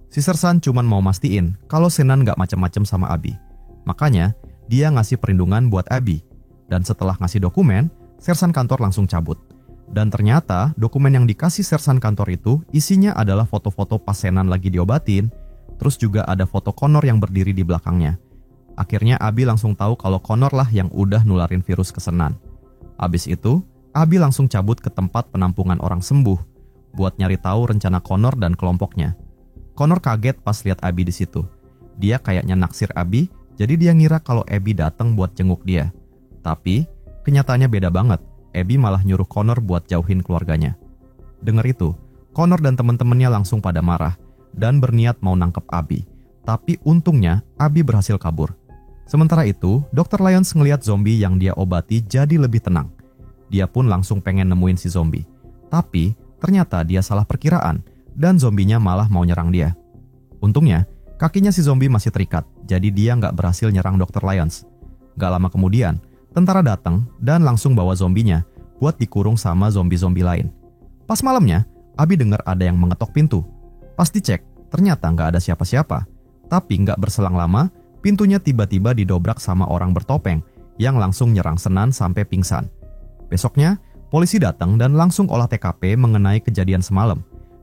Si sersan cuman mau mastiin kalau Senan gak macem-macem sama Abby. Makanya, dia ngasih perlindungan buat Abby. Dan setelah ngasih dokumen, sersan kantor langsung cabut. Dan ternyata dokumen yang dikasih sersan kantor itu isinya adalah foto-foto pas Senan lagi diobatin, terus juga ada foto Connor yang berdiri di belakangnya. Akhirnya Abby langsung tahu kalau Connor lah yang udah nularin virus ke Senan. Abis itu, Abby langsung cabut ke tempat penampungan orang sembuh buat nyari tahu rencana Connor dan kelompoknya. Connor kaget pas lihat Abby di situ. Dia kayaknya naksir Abby, jadi dia ngira kalau Abby datang buat jenguk dia. Tapi, kenyataannya beda banget. Abby malah nyuruh Connor buat jauhin keluarganya. Dengar itu, Connor dan teman-temannya langsung pada marah dan berniat mau nangkep Abby. Tapi untungnya, Abby berhasil kabur. Sementara itu, Dr. Lyons ngeliat zombie yang dia obati jadi lebih tenang. Dia pun langsung pengen nemuin si zombie. Tapi, ternyata dia salah perkiraan dan zombinya malah mau nyerang dia. Untungnya, kakinya si zombie masih terikat, jadi dia nggak berhasil nyerang Dr. Lyons. Gak lama kemudian, tentara datang dan langsung bawa zombinya buat dikurung sama zombie-zombie lain. Pas malamnya, Abby dengar ada yang mengetok pintu. Pas dicek, ternyata nggak ada siapa-siapa. Tapi nggak berselang lama, pintunya tiba-tiba didobrak sama orang bertopeng yang langsung nyerang Senan sampai pingsan. Besoknya, polisi datang dan langsung olah TKP mengenai kejadian semalam.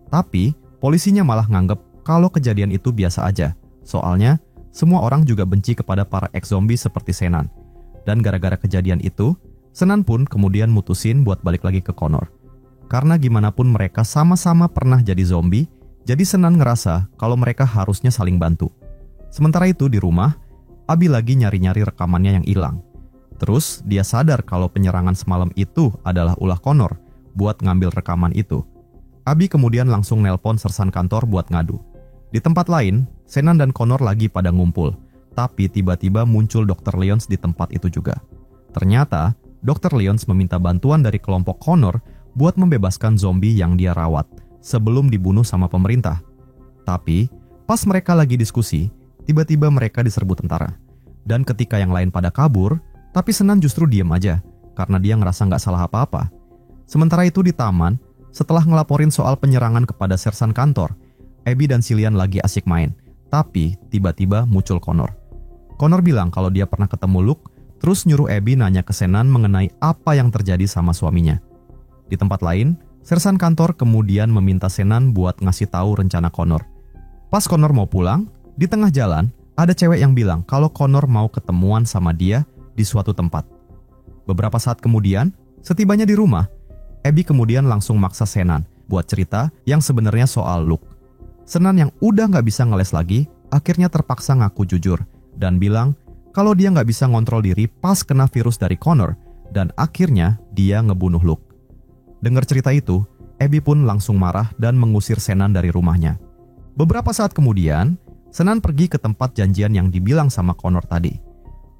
Tapi, polisinya malah nganggep kalau kejadian itu biasa aja. Soalnya, semua orang juga benci kepada para ex-zombie seperti Senan. Dan gara-gara kejadian itu, Senan pun kemudian mutusin buat balik lagi ke Connor. Karena gimana pun mereka sama-sama pernah jadi zombie, jadi Senan ngerasa kalau mereka harusnya saling bantu. Sementara itu di rumah, Abi lagi nyari-nyari rekamannya yang hilang. Terus dia sadar kalau penyerangan semalam itu adalah ulah Connor buat ngambil rekaman itu. Abi kemudian langsung nelpon sersan kantor buat ngadu. Di tempat lain, Senan dan Connor lagi pada ngumpul, tapi tiba-tiba muncul Dr. Lyons di tempat itu juga. Ternyata, Dr. Lyons meminta bantuan dari kelompok Connor buat membebaskan zombie yang dia rawat sebelum dibunuh sama pemerintah. Tapi, pas mereka lagi diskusi, tiba-tiba mereka diserbu tentara. Dan ketika yang lain pada kabur, tapi Senan justru diam aja, karena dia ngerasa nggak salah apa-apa. Sementara itu di taman, setelah ngelaporin soal penyerangan kepada sersan kantor, Abby dan Cillian lagi asik main, tapi tiba-tiba muncul Connor. Connor bilang kalau dia pernah ketemu Luke, terus nyuruh Abby nanya ke Senan mengenai apa yang terjadi sama suaminya. Di tempat lain, sersan kantor kemudian meminta Senan buat ngasih tahu rencana Connor. Pas Connor mau pulang, di tengah jalan, ada cewek yang bilang kalau Connor mau ketemuan sama dia di suatu tempat. Beberapa saat kemudian, setibanya di rumah, Abby kemudian langsung maksa Senan buat cerita yang sebenarnya soal Luke. Senan yang udah gak bisa ngeles lagi, akhirnya terpaksa ngaku jujur dan bilang kalau dia gak bisa ngontrol diri pas kena virus dari Connor dan akhirnya dia ngebunuh Luke. Dengar cerita itu, Abby pun langsung marah dan mengusir Senan dari rumahnya. Beberapa saat kemudian, Senan pergi ke tempat janjian yang dibilang sama Connor tadi.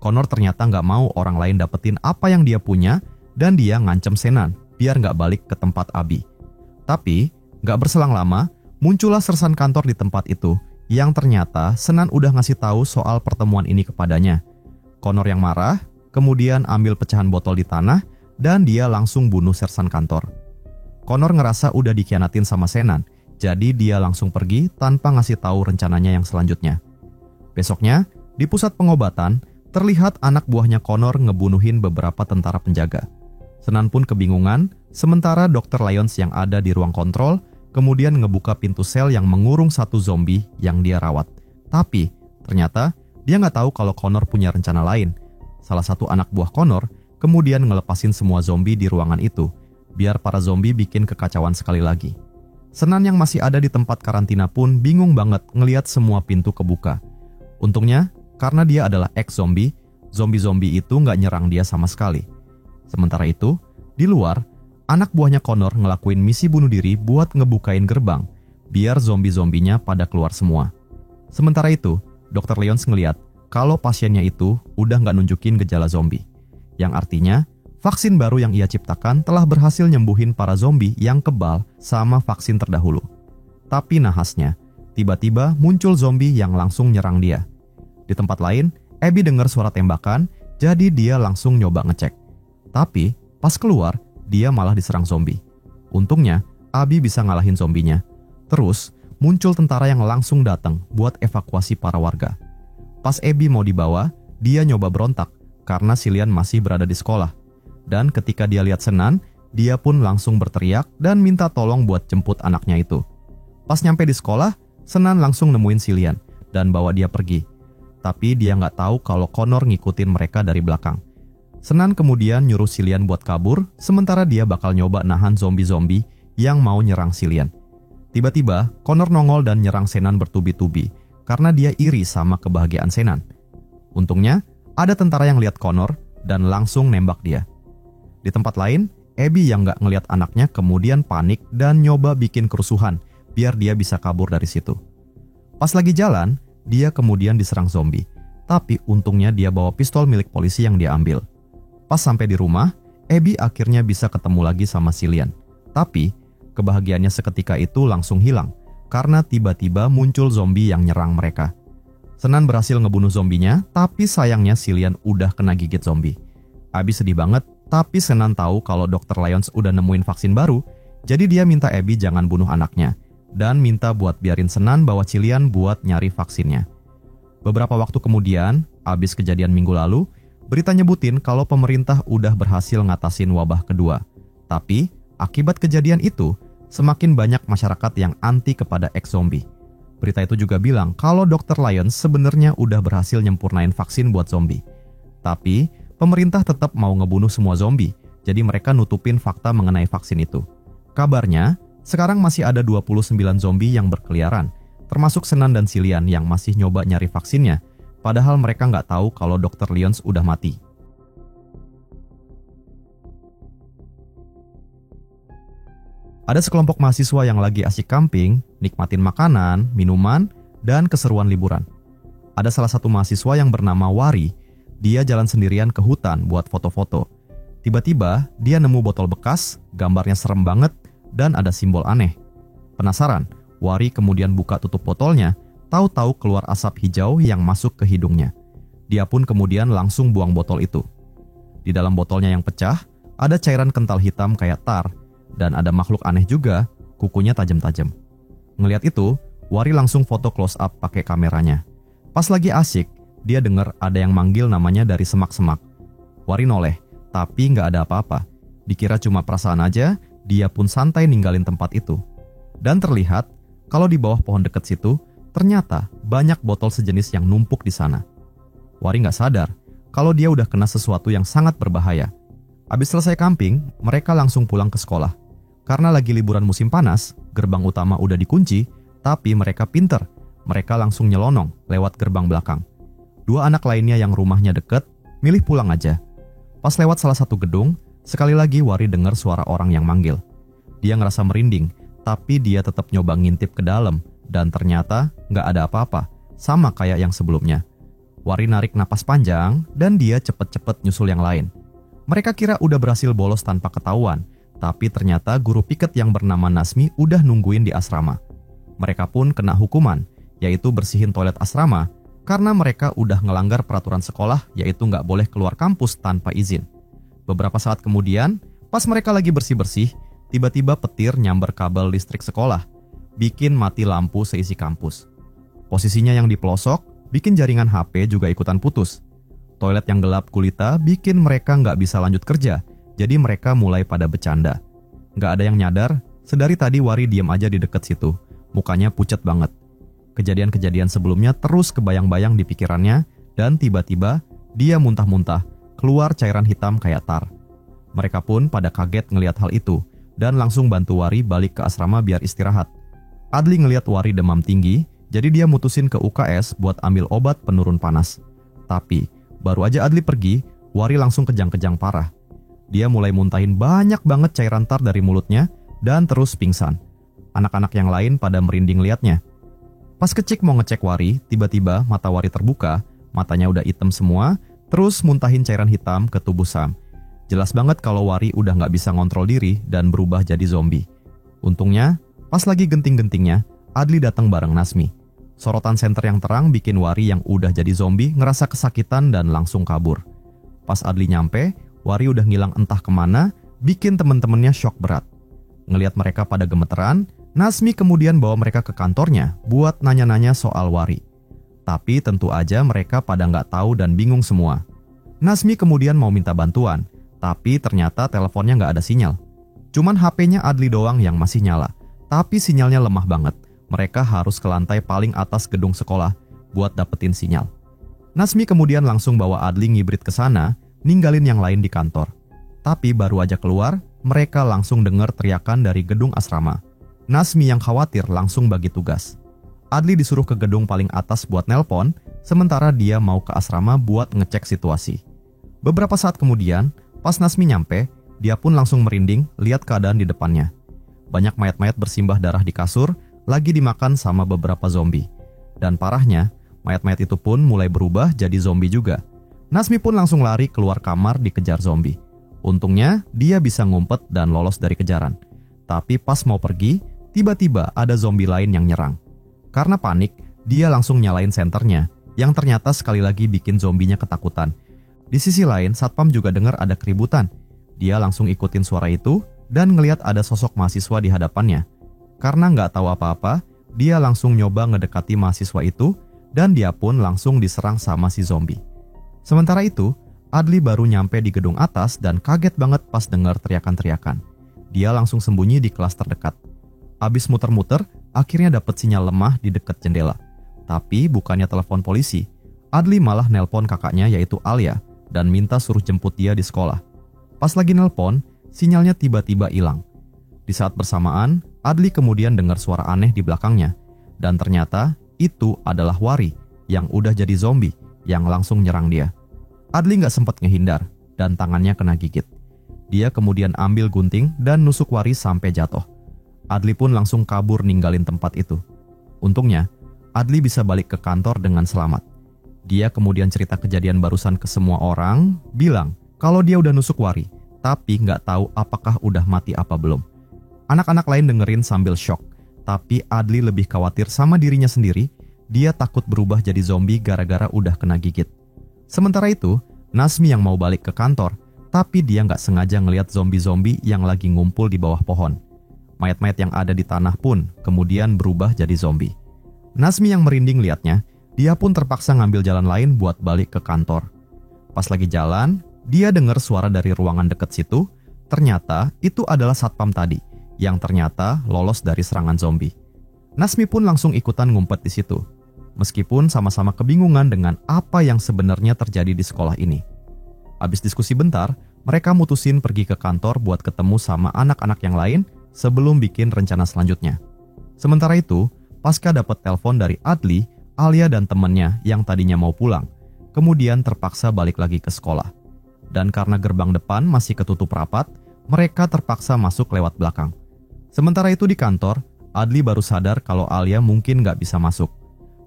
Connor ternyata gak mau orang lain dapetin apa yang dia punya dan dia ngancem Senan biar gak balik ke tempat Abby. Tapi, gak berselang lama, muncullah sersan kantor di tempat itu yang ternyata Senan udah ngasih tahu soal pertemuan ini kepadanya. Connor yang marah, kemudian ambil pecahan botol di tanah dan dia langsung bunuh sersan kantor. Connor ngerasa udah dikhianatin sama Senan, jadi dia langsung pergi tanpa ngasih tahu rencananya yang selanjutnya. Besoknya, di pusat pengobatan, terlihat anak buahnya Connor ngebunuhin beberapa tentara penjaga. Senan pun kebingungan, sementara Dr. Lyons yang ada di ruang kontrol kemudian ngebuka pintu sel yang mengurung satu zombie yang dia rawat. Tapi, ternyata dia nggak tahu kalau Connor punya rencana lain. Salah satu anak buah Connor kemudian ngelepasin semua zombie di ruangan itu, biar para zombie bikin kekacauan sekali lagi. Senan yang masih ada di tempat karantina pun bingung banget ngelihat semua pintu kebuka. Untungnya, karena dia adalah ex-zombie, zombie-zombie itu nggak nyerang dia sama sekali. Sementara itu, di luar, anak buahnya Connor ngelakuin misi bunuh diri buat ngebukain gerbang, biar zombie-zombinya pada keluar semua. Sementara itu, Dr. Lyons ngeliat kalau pasiennya itu udah nggak nunjukin gejala zombie, yang artinya vaksin baru yang ia ciptakan telah berhasil nyembuhin para zombie yang kebal sama vaksin terdahulu. Tapi nahasnya, tiba-tiba muncul zombie yang langsung nyerang dia. Di tempat lain, Abby dengar suara tembakan, jadi dia langsung nyoba ngecek. Tapi, pas keluar, dia malah diserang zombie. Untungnya, Abby bisa ngalahin zombinya. Terus, muncul tentara yang langsung datang buat evakuasi para warga. Pas Abby mau dibawa, dia nyoba berontak karena Cillian masih berada di sekolah. Dan ketika dia lihat Senan, dia pun langsung berteriak dan minta tolong buat jemput anaknya itu. Pas nyampe di sekolah, Senan langsung nemuin Cillian dan bawa dia pergi. Tapi dia nggak tahu kalau Connor ngikutin mereka dari belakang. Senan kemudian nyuruh Cillian buat kabur, sementara dia bakal nyoba nahan zombie-zombie yang mau nyerang Cillian. Tiba-tiba, Connor nongol dan nyerang Senan bertubi-tubi, karena dia iri sama kebahagiaan Senan. Untungnya, ada tentara yang lihat Connor dan langsung nembak dia. Di tempat lain, Abby yang nggak ngelihat anaknya kemudian panik dan nyoba bikin kerusuhan, biar dia bisa kabur dari situ. Pas lagi jalan, dia kemudian diserang zombie, tapi untungnya dia bawa pistol milik polisi yang dia ambil. Pas sampai di rumah, Abby akhirnya bisa ketemu lagi sama Cillian. Tapi, kebahagiaannya seketika itu langsung hilang, karena tiba-tiba muncul zombie yang nyerang mereka. Senan berhasil ngebunuh zombinya, tapi sayangnya Cillian udah kena gigit zombie. Abby sedih banget, tapi Senan tahu kalau Dr. Lyons udah nemuin vaksin baru, jadi dia minta Abby jangan bunuh anaknya, dan minta buat biarin Senan bawa Cillian buat nyari vaksinnya. Beberapa waktu kemudian, abis kejadian minggu lalu, berita nyebutin kalau pemerintah udah berhasil ngatasin wabah kedua. Tapi, akibat kejadian itu, semakin banyak masyarakat yang anti kepada ex-zombie. Berita itu juga bilang kalau Dr. Lyons sebenarnya udah berhasil nyempurnain vaksin buat zombie. Tapi, pemerintah tetap mau ngebunuh semua zombie, jadi mereka nutupin fakta mengenai vaksin itu. Kabarnya, sekarang masih ada 29 zombie yang berkeliaran, termasuk Senan dan Cillian yang masih nyoba nyari vaksinnya, padahal mereka nggak tahu kalau Dr. Lyons udah mati. Ada sekelompok mahasiswa yang lagi asik camping, nikmatin makanan, minuman, dan keseruan liburan. Ada salah satu mahasiswa yang bernama Wari. Dia jalan sendirian ke hutan buat foto-foto. Tiba-tiba, dia nemu botol bekas, gambarnya serem banget, dan ada simbol aneh. Penasaran, Wari kemudian buka tutup botolnya, tahu-tahu keluar asap hijau yang masuk ke hidungnya. Dia pun kemudian langsung buang botol itu. Di dalam botolnya yang pecah, ada cairan kental hitam kayak tar, dan ada makhluk aneh juga, kukunya tajam-tajam. Ngelihat itu, Wari langsung foto close up pakai kameranya. Pas lagi asik, dia dengar ada yang manggil namanya dari semak-semak. Wari noleh, tapi nggak ada apa-apa. Dikira cuma perasaan aja, dia pun santai ninggalin tempat itu. Dan terlihat, kalau di bawah pohon dekat situ, ternyata banyak botol sejenis yang numpuk di sana. Wari nggak sadar kalau dia udah kena sesuatu yang sangat berbahaya. Abis selesai camping, mereka langsung pulang ke sekolah. Karena lagi liburan musim panas, gerbang utama udah dikunci, tapi mereka pinter. Mereka langsung nyelonong lewat gerbang belakang. Dua anak lainnya yang rumahnya deket, milih pulang aja. Pas lewat salah satu gedung, sekali lagi Wari dengar suara orang yang manggil. Dia ngerasa merinding, tapi dia tetap nyoba ngintip ke dalam, dan ternyata nggak ada apa-apa, sama kayak yang sebelumnya. Wari narik napas panjang, dan dia cepet-cepet nyusul yang lain. Mereka kira udah berhasil bolos tanpa ketahuan, tapi ternyata guru piket yang bernama Nasmi udah nungguin di asrama. Mereka pun kena hukuman, yaitu bersihin toilet asrama, karena mereka udah ngelanggar peraturan sekolah, yaitu nggak boleh keluar kampus tanpa izin. Beberapa saat kemudian, pas mereka lagi bersih-bersih, tiba-tiba petir nyamber kabel listrik sekolah, bikin mati lampu seisi kampus. Posisinya yang di pelosok, bikin jaringan HP juga ikutan putus. Toilet yang gelap gulita bikin mereka nggak bisa lanjut kerja, jadi mereka mulai pada bercanda. Nggak ada yang nyadar, sedari tadi Wari diam aja di dekat situ, mukanya pucat banget. Kejadian-kejadian sebelumnya terus kebayang-bayang di pikirannya, dan tiba-tiba dia muntah-muntah, keluar cairan hitam kayak tar. Mereka pun pada kaget ngelihat hal itu, dan langsung bantu Wari balik ke asrama biar istirahat. Adli ngelihat Wari demam tinggi, jadi dia mutusin ke UKS buat ambil obat penurun panas. Tapi, baru aja Adli pergi, Wari langsung kejang-kejang parah. Dia mulai muntahin banyak banget cairan tar dari mulutnya, dan terus pingsan. Anak-anak yang lain pada merinding liatnya. Pas kecik mau ngecek Wari, tiba-tiba mata Wari terbuka, matanya udah hitam semua, terus muntahin cairan hitam ke tubuh Sam. Jelas banget kalau Wari udah nggak bisa ngontrol diri dan berubah jadi zombie. Untungnya, pas lagi genting-gentingnya, Adli datang bareng Nasmi. Sorotan senter yang terang bikin Wari yang udah jadi zombie ngerasa kesakitan dan langsung kabur. Pas Adli nyampe, Wari udah ngilang entah kemana, bikin temen-temennya shock berat. Ngelihat mereka pada gemeteran, Nasmi kemudian bawa mereka ke kantornya buat nanya-nanya soal Wari. Tapi tentu aja mereka pada nggak tahu dan bingung semua. Nasmi kemudian mau minta bantuan, tapi ternyata teleponnya nggak ada sinyal. Cuman HP-nya Adli doang yang masih nyala, tapi sinyalnya lemah banget. Mereka harus ke lantai paling atas gedung sekolah buat dapetin sinyal. Nasmi kemudian langsung bawa Adli ngibrit ke sana, ninggalin yang lain di kantor. Tapi baru aja keluar, mereka langsung dengar teriakan dari gedung asrama. Nasmi yang khawatir langsung bagi tugas. Adli disuruh ke gedung paling atas buat nelpon, sementara dia mau ke asrama buat ngecek situasi. Beberapa saat kemudian, pas Nasmi nyampe, dia pun langsung merinding lihat keadaan di depannya. Banyak mayat-mayat bersimbah darah di kasur, lagi dimakan sama beberapa zombie. Dan parahnya, mayat-mayat itu pun mulai berubah jadi zombie juga. Nasmi pun langsung lari keluar kamar dikejar zombie. Untungnya, dia bisa ngumpet dan lolos dari kejaran. Tapi pas mau pergi, tiba-tiba ada zombie lain yang nyerang. Karena panik, dia langsung nyalain senternya, yang ternyata sekali lagi bikin zombinya ketakutan. Di sisi lain, Satpam juga dengar ada keributan. Dia langsung ikutin suara itu, dan ngelihat ada sosok mahasiswa di hadapannya. Karena nggak tahu apa-apa, dia langsung nyoba ngedekati mahasiswa itu, dan dia pun langsung diserang sama si zombie. Sementara itu, Adli baru nyampe di gedung atas dan kaget banget pas dengar teriakan-teriakan. Dia langsung sembunyi di kelas terdekat. Abis muter-muter, akhirnya dapet sinyal lemah di dekat jendela. Tapi bukannya telepon polisi, Adli malah nelpon kakaknya yaitu Alia, dan minta suruh jemput dia di sekolah. Pas lagi nelpon, sinyalnya tiba-tiba hilang. Di saat bersamaan, Adli kemudian dengar suara aneh di belakangnya, dan ternyata itu adalah Wari yang udah jadi zombie yang langsung nyerang dia. Adli nggak sempat ngehindar dan tangannya kena gigit. Dia kemudian ambil gunting dan nusuk Wari sampai jatuh. Adli pun langsung kabur ninggalin tempat itu. Untungnya, Adli bisa balik ke kantor dengan selamat. Dia kemudian cerita kejadian barusan ke semua orang, bilang kalau dia udah nusuk Wari, tapi nggak tahu apakah udah mati apa belum. Anak-anak lain dengerin sambil shock, tapi Adli lebih khawatir sama dirinya sendiri. Dia takut berubah jadi zombie gara-gara udah kena gigit. Sementara itu, Nasmi yang mau balik ke kantor, tapi dia nggak sengaja ngelihat zombie-zombie yang lagi ngumpul di bawah pohon. Mayat-mayat yang ada di tanah pun kemudian berubah jadi zombie. Nasmi yang merinding liatnya, dia pun terpaksa ngambil jalan lain buat balik ke kantor. Pas lagi jalan, dia dengar suara dari ruangan deket situ. Ternyata itu adalah satpam tadi, yang ternyata lolos dari serangan zombie. Nasmi pun langsung ikutan ngumpet di situ, meskipun sama-sama kebingungan dengan apa yang sebenarnya terjadi di sekolah ini. Habis diskusi bentar, mereka mutusin pergi ke kantor buat ketemu sama anak-anak yang lain sebelum bikin rencana selanjutnya. Sementara itu, pasca dapat telepon dari Adli, Alia dan temennya yang tadinya mau pulang, kemudian terpaksa balik lagi ke sekolah. Dan karena gerbang depan masih ketutup rapat, mereka terpaksa masuk lewat belakang. Sementara itu di kantor, Adli baru sadar kalau Alia mungkin nggak bisa masuk.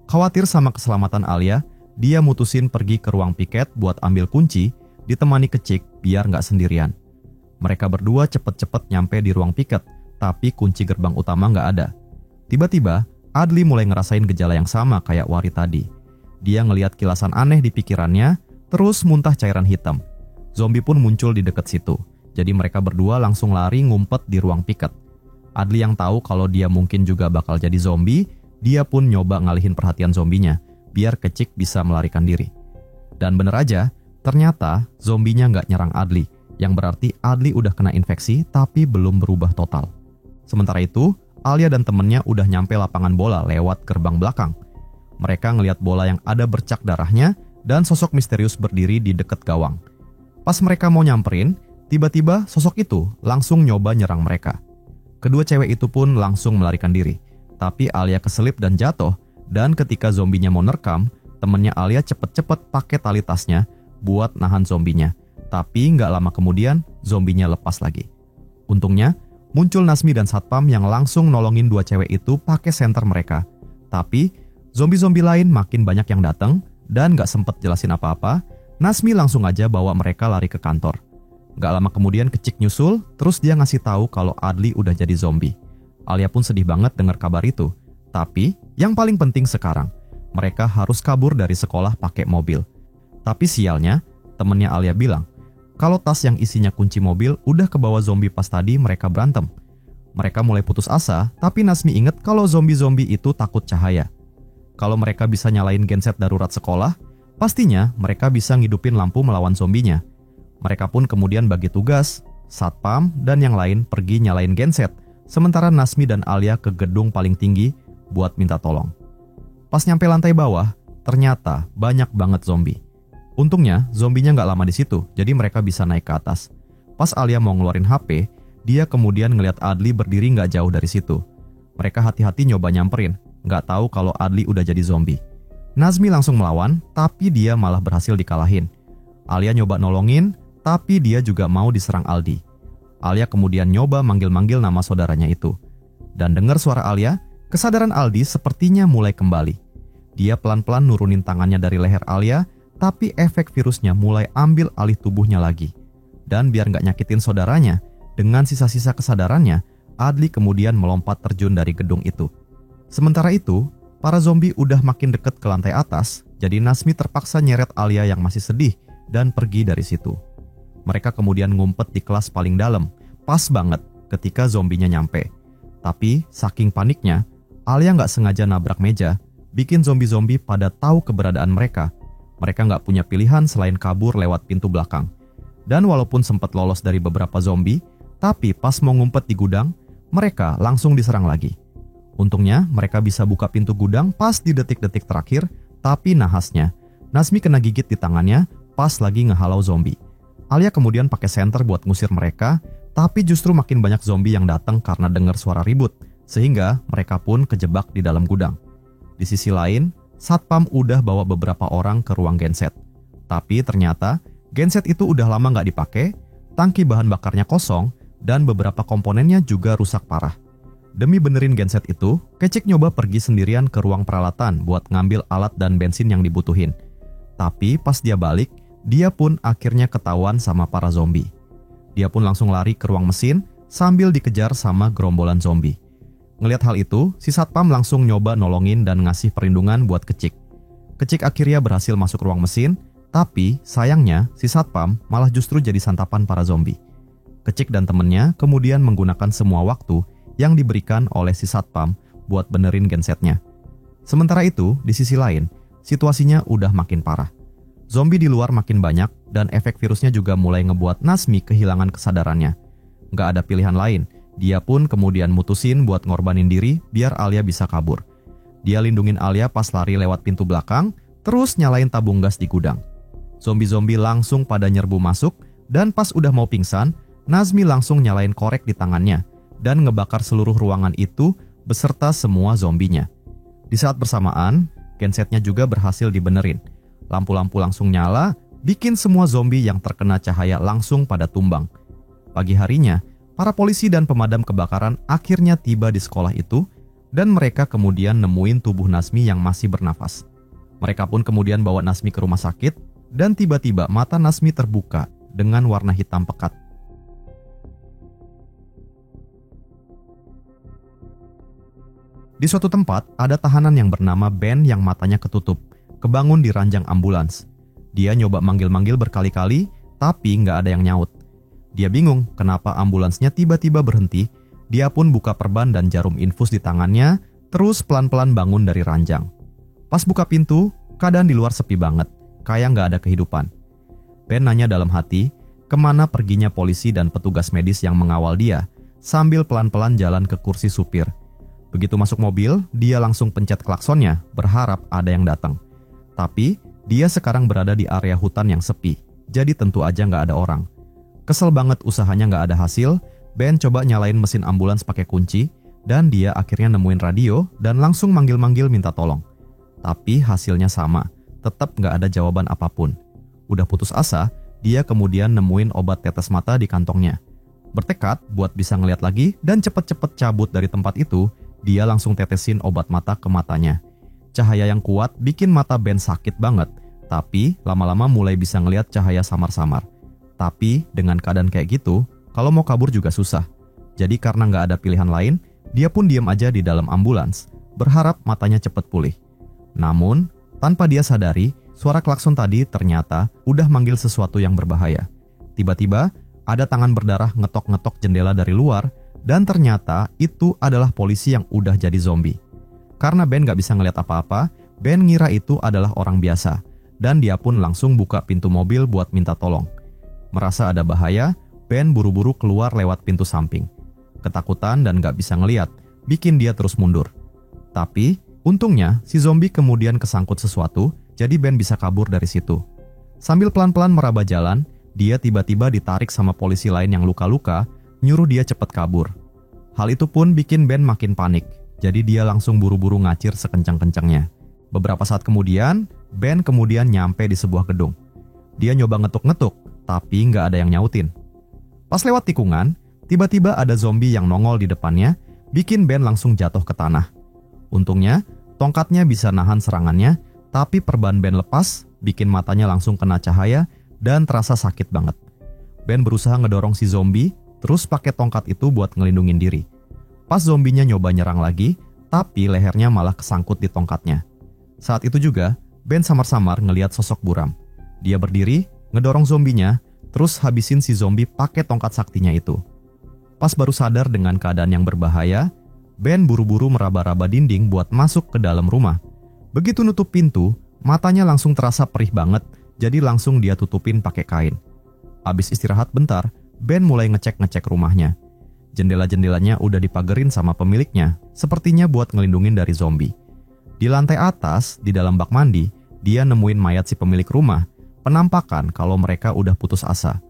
Khawatir sama keselamatan Alia, dia mutusin pergi ke ruang piket buat ambil kunci, ditemani Kecik biar nggak sendirian. Mereka berdua cepet-cepet nyampe di ruang piket, tapi kunci gerbang utama nggak ada. Tiba-tiba, Adli mulai ngerasain gejala yang sama kayak Wari tadi. Dia ngelihat kilasan aneh di pikirannya, terus muntah cairan hitam. Zombie pun muncul di dekat situ, jadi mereka berdua langsung lari ngumpet di ruang piket. Adli yang tahu kalau dia mungkin juga bakal jadi zombie, dia pun nyoba ngalihin perhatian zombinya, biar Kecik bisa melarikan diri. Dan bener aja, ternyata zombinya nggak nyerang Adli, yang berarti Adli udah kena infeksi tapi belum berubah total. Sementara itu, Alia dan temennya udah nyampe lapangan bola lewat gerbang belakang. Mereka ngelihat bola yang ada bercak darahnya dan sosok misterius berdiri di dekat gawang. Pas mereka mau nyamperin, tiba-tiba sosok itu langsung nyoba nyerang mereka. Kedua cewek itu pun langsung melarikan diri, tapi Alia keselip dan jatuh, dan ketika zombinya mau nerkam, temennya Alia cepet-cepet pakai tali tasnya buat nahan zombinya. Tapi nggak lama kemudian, zombinya lepas lagi. Untungnya, muncul Nasmi dan Satpam yang langsung nolongin dua cewek itu pakai senter mereka. Tapi, zombie-zombie lain makin banyak yang datang, dan gak sempet jelasin apa-apa, Nasmi langsung aja bawa mereka lari ke kantor. Gak lama kemudian Kecik nyusul, terus dia ngasih tahu kalau Adli udah jadi zombie. Alia pun sedih banget dengar kabar itu. Tapi, yang paling penting sekarang, mereka harus kabur dari sekolah pakai mobil. Tapi sialnya, temennya Alia bilang, kalau tas yang isinya kunci mobil udah kebawa zombie pas tadi mereka berantem. Mereka mulai putus asa, tapi Nasmi inget kalau zombie-zombie itu takut cahaya. Kalau mereka bisa nyalain genset darurat sekolah, pastinya mereka bisa ngidupin lampu melawan zombinya. Mereka pun kemudian bagi tugas, Satpam dan yang lain pergi nyalain genset, sementara Nasmi dan Alia ke gedung paling tinggi buat minta tolong. Pas nyampe lantai bawah, ternyata banyak banget zombie. Untungnya, zombinya nggak lama di situ, jadi mereka bisa naik ke atas. Pas Alia mau ngeluarin HP, dia kemudian ngeliat Adli berdiri nggak jauh dari situ. Mereka hati-hati nyoba nyamperin, nggak tahu kalau Adli udah jadi zombie. Nazmi langsung melawan, tapi dia malah berhasil dikalahin. Alia nyoba nolongin, tapi dia juga mau diserang Aldi. Alia kemudian nyoba manggil-manggil nama saudaranya itu. Dan dengar suara Alia, kesadaran Aldi sepertinya mulai kembali. Dia pelan-pelan nurunin tangannya dari leher Alia, tapi efek virusnya mulai ambil alih tubuhnya lagi. Dan biar nggak nyakitin saudaranya, dengan sisa-sisa kesadarannya, Adli kemudian melompat terjun dari gedung itu. Sementara itu, para zombie udah makin deket ke lantai atas, jadi Nasmi terpaksa nyeret Alia yang masih sedih dan pergi dari situ. Mereka kemudian ngumpet di kelas paling dalam, pas banget ketika zombinya nyampe. Tapi saking paniknya, Alia nggak sengaja nabrak meja, bikin zombie-zombie pada tahu keberadaan mereka. Mereka nggak punya pilihan selain kabur lewat pintu belakang. Dan walaupun sempat lolos dari beberapa zombie, tapi pas mau ngumpet di gudang, mereka langsung diserang lagi. Untungnya mereka bisa buka pintu gudang pas di detik-detik terakhir, tapi nahasnya, Nasmi kena gigit di tangannya pas lagi ngehalau zombie. Alia kemudian pakai senter buat ngusir mereka, tapi justru makin banyak zombie yang datang karena dengar suara ribut, sehingga mereka pun kejebak di dalam gudang. Di sisi lain, Satpam udah bawa beberapa orang ke ruang genset. Tapi ternyata, genset itu udah lama nggak dipakai, tangki bahan bakarnya kosong, dan beberapa komponennya juga rusak parah. Demi benerin genset itu, Kecik nyoba pergi sendirian ke ruang peralatan buat ngambil alat dan bensin yang dibutuhin. Tapi pas dia balik, dia pun akhirnya ketahuan sama para zombie. Dia pun langsung lari ke ruang mesin sambil dikejar sama gerombolan zombie. Ngelihat hal itu, si Satpam langsung nyoba nolongin dan ngasih perlindungan buat Kecik. Kecik akhirnya berhasil masuk ruang mesin, tapi sayangnya si Satpam malah justru jadi santapan para zombie. Kecik dan temennya kemudian menggunakan semua waktu yang diberikan oleh si Satpam buat benerin gensetnya. Sementara itu, di sisi lain, situasinya udah makin parah. Zombie di luar makin banyak dan efek virusnya juga mulai ngebuat Nazmi kehilangan kesadarannya. Nggak ada pilihan lain, dia pun kemudian mutusin buat ngorbanin diri biar Alia bisa kabur. Dia lindungin Alia pas lari lewat pintu belakang, terus nyalain tabung gas di gudang. Zombie-zombie langsung pada nyerbu masuk, dan pas udah mau pingsan, Nazmi langsung nyalain korek di tangannya dan ngebakar seluruh ruangan itu beserta semua zombinya. Di saat bersamaan, gensetnya juga berhasil dibenerin. Lampu-lampu langsung nyala, bikin semua zombie yang terkena cahaya langsung pada tumbang. Pagi harinya, para polisi dan pemadam kebakaran akhirnya tiba di sekolah itu, dan mereka kemudian nemuin tubuh Nazmi yang masih bernafas. Mereka pun kemudian bawa Nazmi ke rumah sakit, dan tiba-tiba mata Nazmi terbuka dengan warna hitam pekat. Di suatu tempat, ada tahanan yang bernama Ben yang matanya ketutup, kebangun di ranjang ambulans. Dia nyoba manggil-manggil berkali-kali, tapi nggak ada yang nyaut. Dia bingung kenapa ambulansnya tiba-tiba berhenti. Dia pun buka perban dan jarum infus di tangannya, terus pelan-pelan bangun dari ranjang. Pas buka pintu, keadaan di luar sepi banget, kayak nggak ada kehidupan. Ben nanya dalam hati, kemana perginya polisi dan petugas medis yang mengawal dia, sambil pelan-pelan jalan ke kursi supir. Begitu masuk mobil, dia langsung pencet klaksonnya, berharap ada yang datang. Tapi, dia sekarang berada di area hutan yang sepi, jadi tentu aja nggak ada orang. Kesel banget usahanya nggak ada hasil, Ben coba nyalain mesin ambulans pakai kunci, dan dia akhirnya nemuin radio dan langsung manggil-manggil minta tolong. Tapi hasilnya sama, tetap nggak ada jawaban apapun. Udah putus asa, dia kemudian nemuin obat tetes mata di kantongnya. Bertekad buat bisa ngeliat lagi dan cepet-cepet cabut dari tempat itu, dia langsung tetesin obat mata ke matanya. Cahaya yang kuat bikin mata Ben sakit banget, tapi lama-lama mulai bisa ngeliat cahaya samar-samar. Tapi dengan keadaan kayak gitu, kalau mau kabur juga susah. Jadi karena nggak ada pilihan lain, dia pun diam aja di dalam ambulans, berharap matanya cepet pulih. Namun, tanpa dia sadari, suara klakson tadi ternyata udah manggil sesuatu yang berbahaya. Tiba-tiba, ada tangan berdarah ngetok-ngetok jendela dari luar, dan ternyata itu adalah polisi yang udah jadi zombie. Karena Ben gak bisa ngeliat apa-apa, Ben ngira itu adalah orang biasa, dan dia pun langsung buka pintu mobil buat minta tolong. Merasa ada bahaya, Ben buru-buru keluar lewat pintu samping. Ketakutan dan gak bisa ngeliat, bikin dia terus mundur. Tapi, untungnya si zombie kemudian kesangkut sesuatu, jadi Ben bisa kabur dari situ. Sambil pelan-pelan meraba jalan, dia tiba-tiba ditarik sama polisi lain yang luka-luka, nyuruh dia cepat kabur. Hal itu pun bikin Ben makin panik, jadi dia langsung buru-buru ngacir sekencang-kencangnya. Beberapa saat kemudian, Ben kemudian nyampe di sebuah gedung. Dia nyoba ngetuk-ngetuk, tapi nggak ada yang nyautin. Pas lewat tikungan, tiba-tiba ada zombie yang nongol di depannya, bikin Ben langsung jatuh ke tanah. Untungnya, tongkatnya bisa nahan serangannya, tapi perban Ben lepas, bikin matanya langsung kena cahaya, dan terasa sakit banget. Ben berusaha ngedorong si zombie, terus pakai tongkat itu buat ngelindungin diri. Pas zombinya nyoba nyerang lagi, tapi lehernya malah kesangkut di tongkatnya. Saat itu juga, Ben samar-samar ngelihat sosok buram. Dia berdiri, ngedorong zombinya, terus habisin si zombie pakai tongkat saktinya itu. Pas baru sadar dengan keadaan yang berbahaya, Ben buru-buru meraba-raba dinding buat masuk ke dalam rumah. Begitu nutup pintu, matanya langsung terasa perih banget, jadi langsung dia tutupin pakai kain. Abis istirahat bentar, Ben mulai ngecek-ngecek rumahnya. Jendela-jendelanya udah dipagerin sama pemiliknya, sepertinya buat ngelindungin dari zombie. Di lantai atas, di dalam bak mandi, dia nemuin mayat si pemilik rumah, penampakan kalau mereka udah putus asa.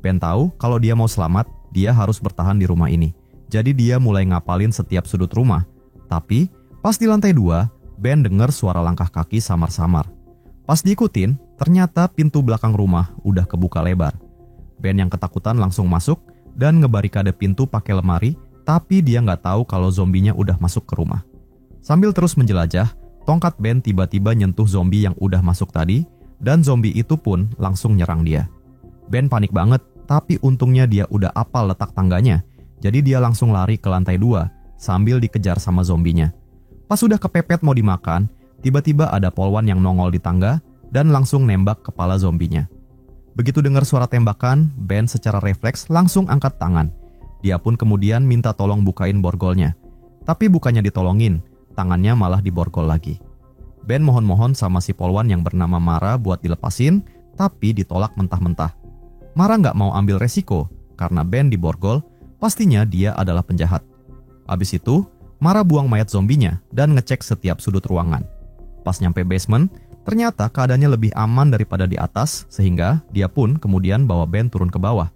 Ben tahu kalau dia mau selamat, dia harus bertahan di rumah ini. Jadi dia mulai ngapalin setiap sudut rumah. Tapi pas di lantai 2, Ben dengar suara langkah kaki samar-samar. Pas diikutin, ternyata pintu belakang rumah udah kebuka lebar. Ben yang ketakutan langsung masuk dan ngebarikade pintu pakai lemari, tapi dia nggak tahu kalau zombinya udah masuk ke rumah. Sambil terus menjelajah, tongkat Ben tiba-tiba nyentuh zombie yang udah masuk tadi, dan zombie itu pun langsung nyerang dia. Ben panik banget, tapi untungnya dia udah apal letak tangganya, jadi dia langsung lari ke lantai 2 sambil dikejar sama zombinya. Pas sudah kepepet mau dimakan, tiba-tiba ada polwan yang nongol di tangga dan langsung nembak kepala zombinya. Begitu dengar suara tembakan, Ben secara refleks langsung angkat tangan. Dia pun kemudian minta tolong bukain borgolnya. Tapi bukannya ditolongin, tangannya malah diborgol lagi. Ben mohon-mohon sama si polwan yang bernama Mara buat dilepasin, tapi ditolak mentah-mentah. Mara nggak mau ambil resiko, karena Ben diborgol, pastinya dia adalah penjahat. Abis itu, Mara buang mayat zombinya dan ngecek setiap sudut ruangan. Pas nyampe basement, ternyata keadaannya lebih aman daripada di atas, sehingga dia pun kemudian bawa Ben turun ke bawah.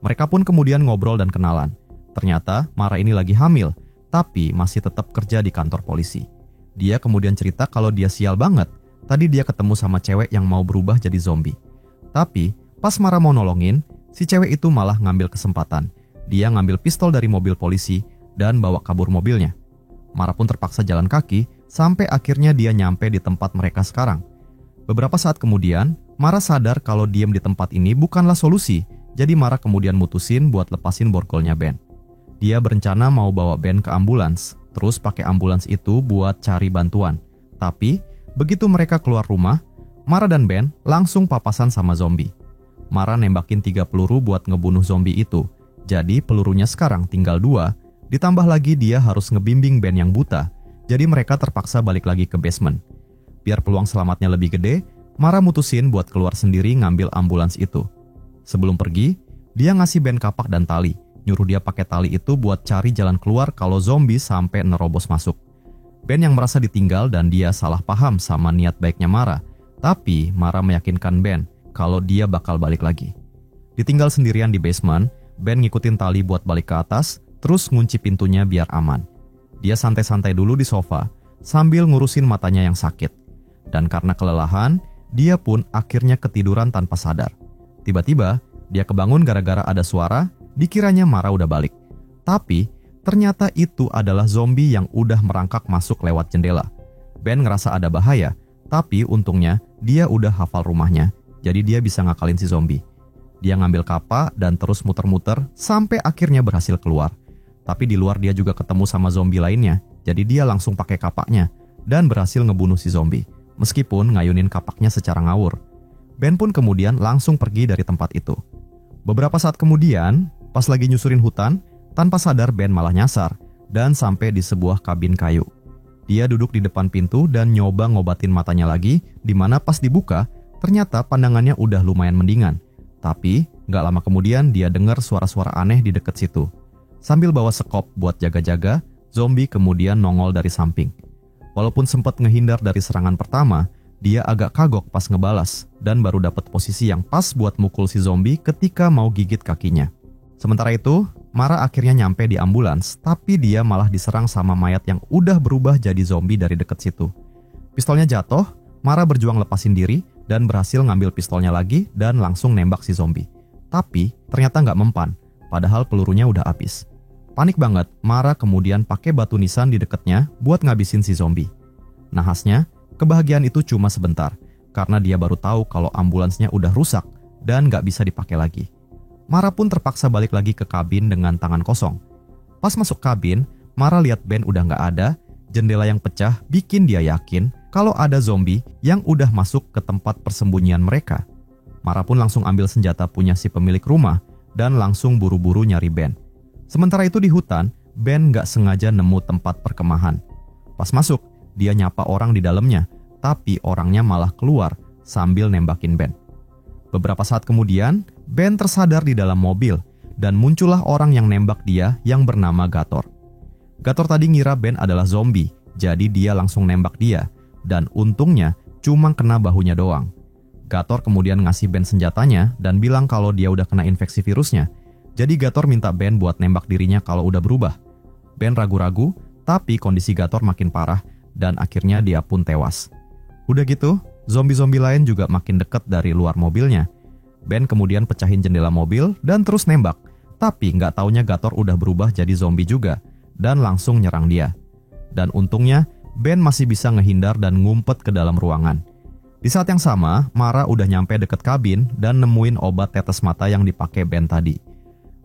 Mereka pun kemudian ngobrol dan kenalan. Ternyata Mara ini lagi hamil, tapi masih tetap kerja di kantor polisi. Dia kemudian cerita kalau dia sial banget, tadi dia ketemu sama cewek yang mau berubah jadi zombie. Tapi pas Mara mau nolongin, si cewek itu malah ngambil kesempatan. Dia ngambil pistol dari mobil polisi dan bawa kabur mobilnya. Mara pun terpaksa jalan kaki, sampai akhirnya dia nyampe di tempat mereka sekarang. Beberapa saat kemudian, Mara sadar kalau diem di tempat ini bukanlah solusi, jadi Mara kemudian mutusin buat lepasin borgolnya Ben. Dia berencana mau bawa Ben ke ambulans, terus pakai ambulans itu buat cari bantuan. Tapi, begitu mereka keluar rumah, Mara dan Ben langsung papasan sama zombie. Mara nembakin 3 peluru buat ngebunuh zombie itu, jadi pelurunya sekarang tinggal 2, ditambah lagi dia harus ngebimbing Ben yang buta. Jadi mereka terpaksa balik lagi ke basement. Biar peluang selamatnya lebih gede, Mara mutusin buat keluar sendiri ngambil ambulans itu. Sebelum pergi, dia ngasih Ben kapak dan tali, nyuruh dia pakai tali itu buat cari jalan keluar kalau zombie sampai nerobos masuk. Ben yang merasa ditinggal dan dia salah paham sama niat baiknya Mara, tapi Mara meyakinkan Ben kalau dia bakal balik lagi. Ditinggal sendirian di basement, Ben ngikutin tali buat balik ke atas, terus ngunci pintunya biar aman. Dia santai-santai dulu di sofa, sambil ngurusin matanya yang sakit. Dan karena kelelahan, dia pun akhirnya ketiduran tanpa sadar. Tiba-tiba, dia kebangun gara-gara ada suara, dikiranya Mara udah balik. Tapi, ternyata itu adalah zombie yang udah merangkak masuk lewat jendela. Ben ngerasa ada bahaya, tapi untungnya dia udah hafal rumahnya, jadi dia bisa ngakalin si zombie. Dia ngambil kapak dan terus muter-muter sampai akhirnya berhasil keluar. Tapi di luar dia juga ketemu sama zombie lainnya, jadi dia langsung pakai kapaknya dan berhasil ngebunuh si zombie, meskipun ngayunin kapaknya secara ngawur. Ben pun kemudian langsung pergi dari tempat itu. Beberapa saat kemudian, pas lagi nyusurin hutan, tanpa sadar Ben malah nyasar dan sampai di sebuah kabin kayu. Dia duduk di depan pintu dan nyoba ngobatin matanya lagi, di mana pas dibuka, ternyata pandangannya udah lumayan mendingan. Tapi, gak lama kemudian dia dengar suara-suara aneh di dekat situ. Sambil bawa sekop buat jaga-jaga, zombie kemudian nongol dari samping. Walaupun sempat ngehindar dari serangan pertama, dia agak kagok pas ngebalas dan baru dapat posisi yang pas buat mukul si zombie ketika mau gigit kakinya. Sementara itu, Mara akhirnya nyampe di ambulans, tapi dia malah diserang sama mayat yang udah berubah jadi zombie dari dekat situ. Pistolnya jatuh, Mara berjuang lepasin diri dan berhasil ngambil pistolnya lagi dan langsung nembak si zombie. Tapi ternyata nggak mempan, padahal pelurunya udah habis. Panik banget, Mara kemudian pakai batu nisan di dekatnya buat ngabisin si zombie. Nahasnya, kebahagiaan itu cuma sebentar, karena dia baru tahu kalau ambulansnya udah rusak dan nggak bisa dipakai lagi. Mara pun terpaksa balik lagi ke kabin dengan tangan kosong. Pas masuk kabin, Mara lihat Ben udah nggak ada, jendela yang pecah bikin dia yakin kalau ada zombie yang udah masuk ke tempat persembunyian mereka. Mara pun langsung ambil senjata punya si pemilik rumah dan langsung buru-buru nyari Ben. Sementara itu di hutan, Ben nggak sengaja nemu tempat perkemahan. Pas masuk, dia nyapa orang di dalamnya, tapi orangnya malah keluar sambil nembakin Ben. Beberapa saat kemudian, Ben tersadar di dalam mobil, dan muncullah orang yang nembak dia yang bernama Gator. Gator tadi ngira Ben adalah zombie, jadi dia langsung nembak dia, dan untungnya cuma kena bahunya doang. Gator kemudian ngasih Ben senjatanya dan bilang kalau dia udah kena infeksi virusnya. Jadi Gator minta Ben buat nembak dirinya kalau udah berubah. Ben ragu-ragu, tapi kondisi Gator makin parah dan akhirnya dia pun tewas. Udah gitu, zombie-zombie lain juga makin dekat dari luar mobilnya. Ben kemudian pecahin jendela mobil dan terus nembak. Tapi nggak taunya Gator udah berubah jadi zombie juga dan langsung nyerang dia. Dan untungnya Ben masih bisa ngehindar dan ngumpet ke dalam ruangan. Di saat yang sama, Mara udah nyampe deket kabin dan nemuin obat tetes mata yang dipakai Ben tadi.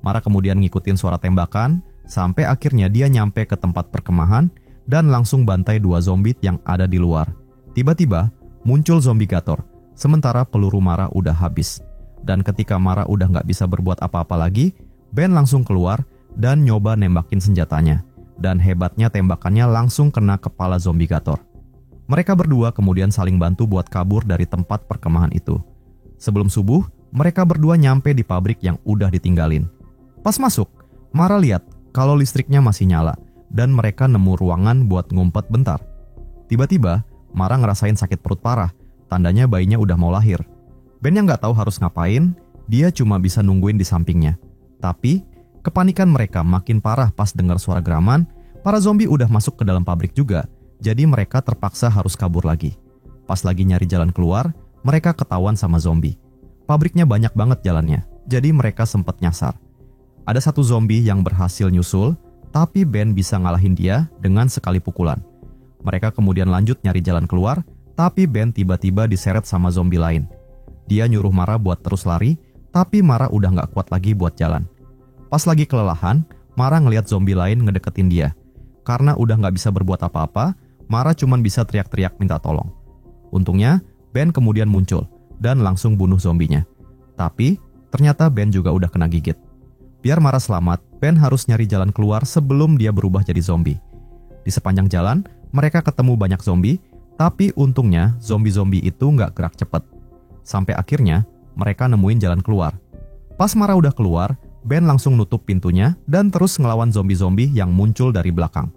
Mara kemudian ngikutin suara tembakan sampai akhirnya dia nyampe ke tempat perkemahan dan langsung bantai 2 zombie yang ada di luar. Tiba-tiba muncul zombie Gator, sementara peluru Mara udah habis. Dan ketika Mara udah nggak bisa berbuat apa-apa lagi, Ben langsung keluar dan nyoba nembakin senjatanya. Dan hebatnya tembakannya langsung kena kepala zombie Gator. Mereka berdua kemudian saling bantu buat kabur dari tempat perkemahan itu. Sebelum subuh, mereka berdua nyampe di pabrik yang udah ditinggalin. Pas masuk, Mara lihat kalau listriknya masih nyala dan mereka nemu ruangan buat ngumpet bentar. Tiba-tiba, Mara ngerasain sakit perut parah, tandanya bayinya udah mau lahir. Ben yang nggak tahu harus ngapain, dia cuma bisa nungguin di sampingnya. Tapi, kepanikan mereka makin parah pas dengar suara geraman, para zombie udah masuk ke dalam pabrik juga. Jadi mereka terpaksa harus kabur lagi. Pas lagi nyari jalan keluar, mereka ketahuan sama zombie. Pabriknya banyak banget jalannya, jadi mereka sempat nyasar. Ada satu zombie yang berhasil nyusul, tapi Ben bisa ngalahin dia dengan sekali pukulan. Mereka kemudian lanjut nyari jalan keluar, tapi Ben tiba-tiba diseret sama zombie lain. Dia nyuruh Mara buat terus lari, tapi Mara udah gak kuat lagi buat jalan. Pas lagi kelelahan, Mara ngeliat zombie lain ngedeketin dia. Karena udah gak bisa berbuat apa-apa, Mara cuman bisa teriak-teriak minta tolong. Untungnya, Ben kemudian muncul dan langsung bunuh zombinya. Tapi, ternyata Ben juga udah kena gigit. Biar Mara selamat, Ben harus nyari jalan keluar sebelum dia berubah jadi zombie. Di sepanjang jalan, mereka ketemu banyak zombie, tapi untungnya zombie-zombie itu nggak gerak cepet. Sampai akhirnya, mereka nemuin jalan keluar. Pas Mara udah keluar, Ben langsung nutup pintunya dan terus ngelawan zombie-zombie yang muncul dari belakang.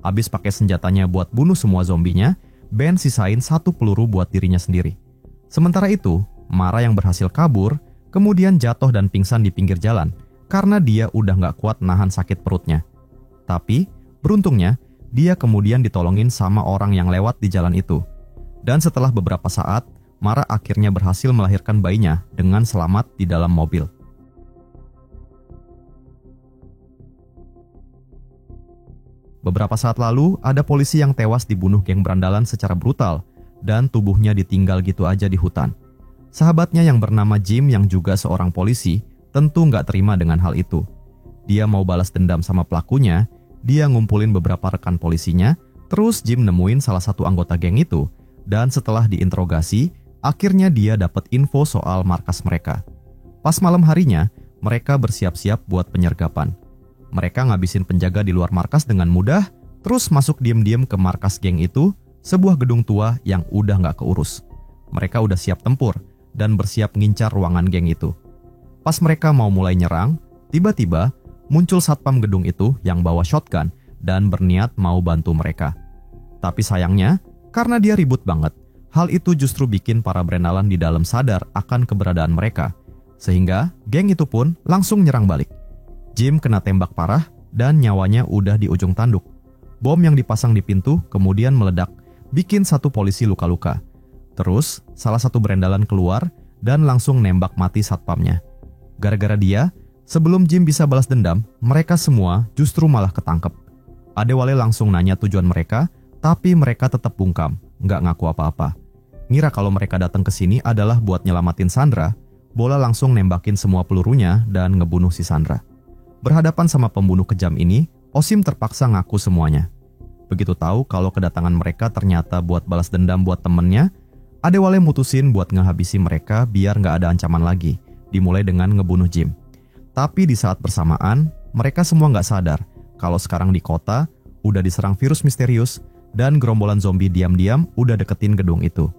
Abis pakai senjatanya buat bunuh semua zombinya, Ben sisain 1 peluru buat dirinya sendiri. Sementara itu, Mara yang berhasil kabur, kemudian jatuh dan pingsan di pinggir jalan, karena dia udah gak kuat nahan sakit perutnya. Tapi, beruntungnya, dia kemudian ditolongin sama orang yang lewat di jalan itu. Dan setelah beberapa saat, Mara akhirnya berhasil melahirkan bayinya dengan selamat di dalam mobil. Beberapa saat lalu, ada polisi yang tewas dibunuh geng berandalan secara brutal dan tubuhnya ditinggal gitu aja di hutan. Sahabatnya yang bernama Jim yang juga seorang polisi tentu nggak terima dengan hal itu. Dia mau balas dendam sama pelakunya, dia ngumpulin beberapa rekan polisinya, terus Jim nemuin salah satu anggota geng itu, dan setelah diinterogasi, akhirnya dia dapat info soal markas mereka. Pas malam harinya, mereka bersiap-siap buat penyergapan. Mereka ngabisin penjaga di luar markas dengan mudah, terus masuk diam-diam ke markas geng itu, sebuah gedung tua yang udah gak keurus. Mereka udah siap tempur dan bersiap ngincar ruangan geng itu. Pas mereka mau mulai nyerang, tiba-tiba muncul satpam gedung itu yang bawa shotgun dan berniat mau bantu mereka. Tapi sayangnya, karena dia ribut banget, hal itu justru bikin para berendalan di dalam sadar akan keberadaan mereka. Sehingga geng itu pun langsung nyerang balik. Jim kena tembak parah dan nyawanya udah di ujung tanduk. Bom yang dipasang di pintu kemudian meledak, bikin satu polisi luka-luka. Terus, salah satu berendalan keluar dan langsung nembak mati satpamnya. Gara-gara dia, sebelum Jim bisa balas dendam, mereka semua justru malah ketangkep. Adewale langsung nanya tujuan mereka, tapi mereka tetap bungkam, nggak ngaku apa-apa. Ngira kalau mereka datang ke sini adalah buat nyelamatin Sandra, Bola langsung nembakin semua pelurunya dan ngebunuh si Sandra. Berhadapan sama pembunuh kejam ini, Osim terpaksa ngaku semuanya. Begitu tahu kalau kedatangan mereka ternyata buat balas dendam buat temennya, Adewale mutusin buat ngehabisi mereka biar nggak ada ancaman lagi, dimulai dengan ngebunuh Jim. Tapi di saat bersamaan, mereka semua nggak sadar kalau sekarang di kota udah diserang virus misterius dan gerombolan zombie diam-diam udah deketin gedung itu.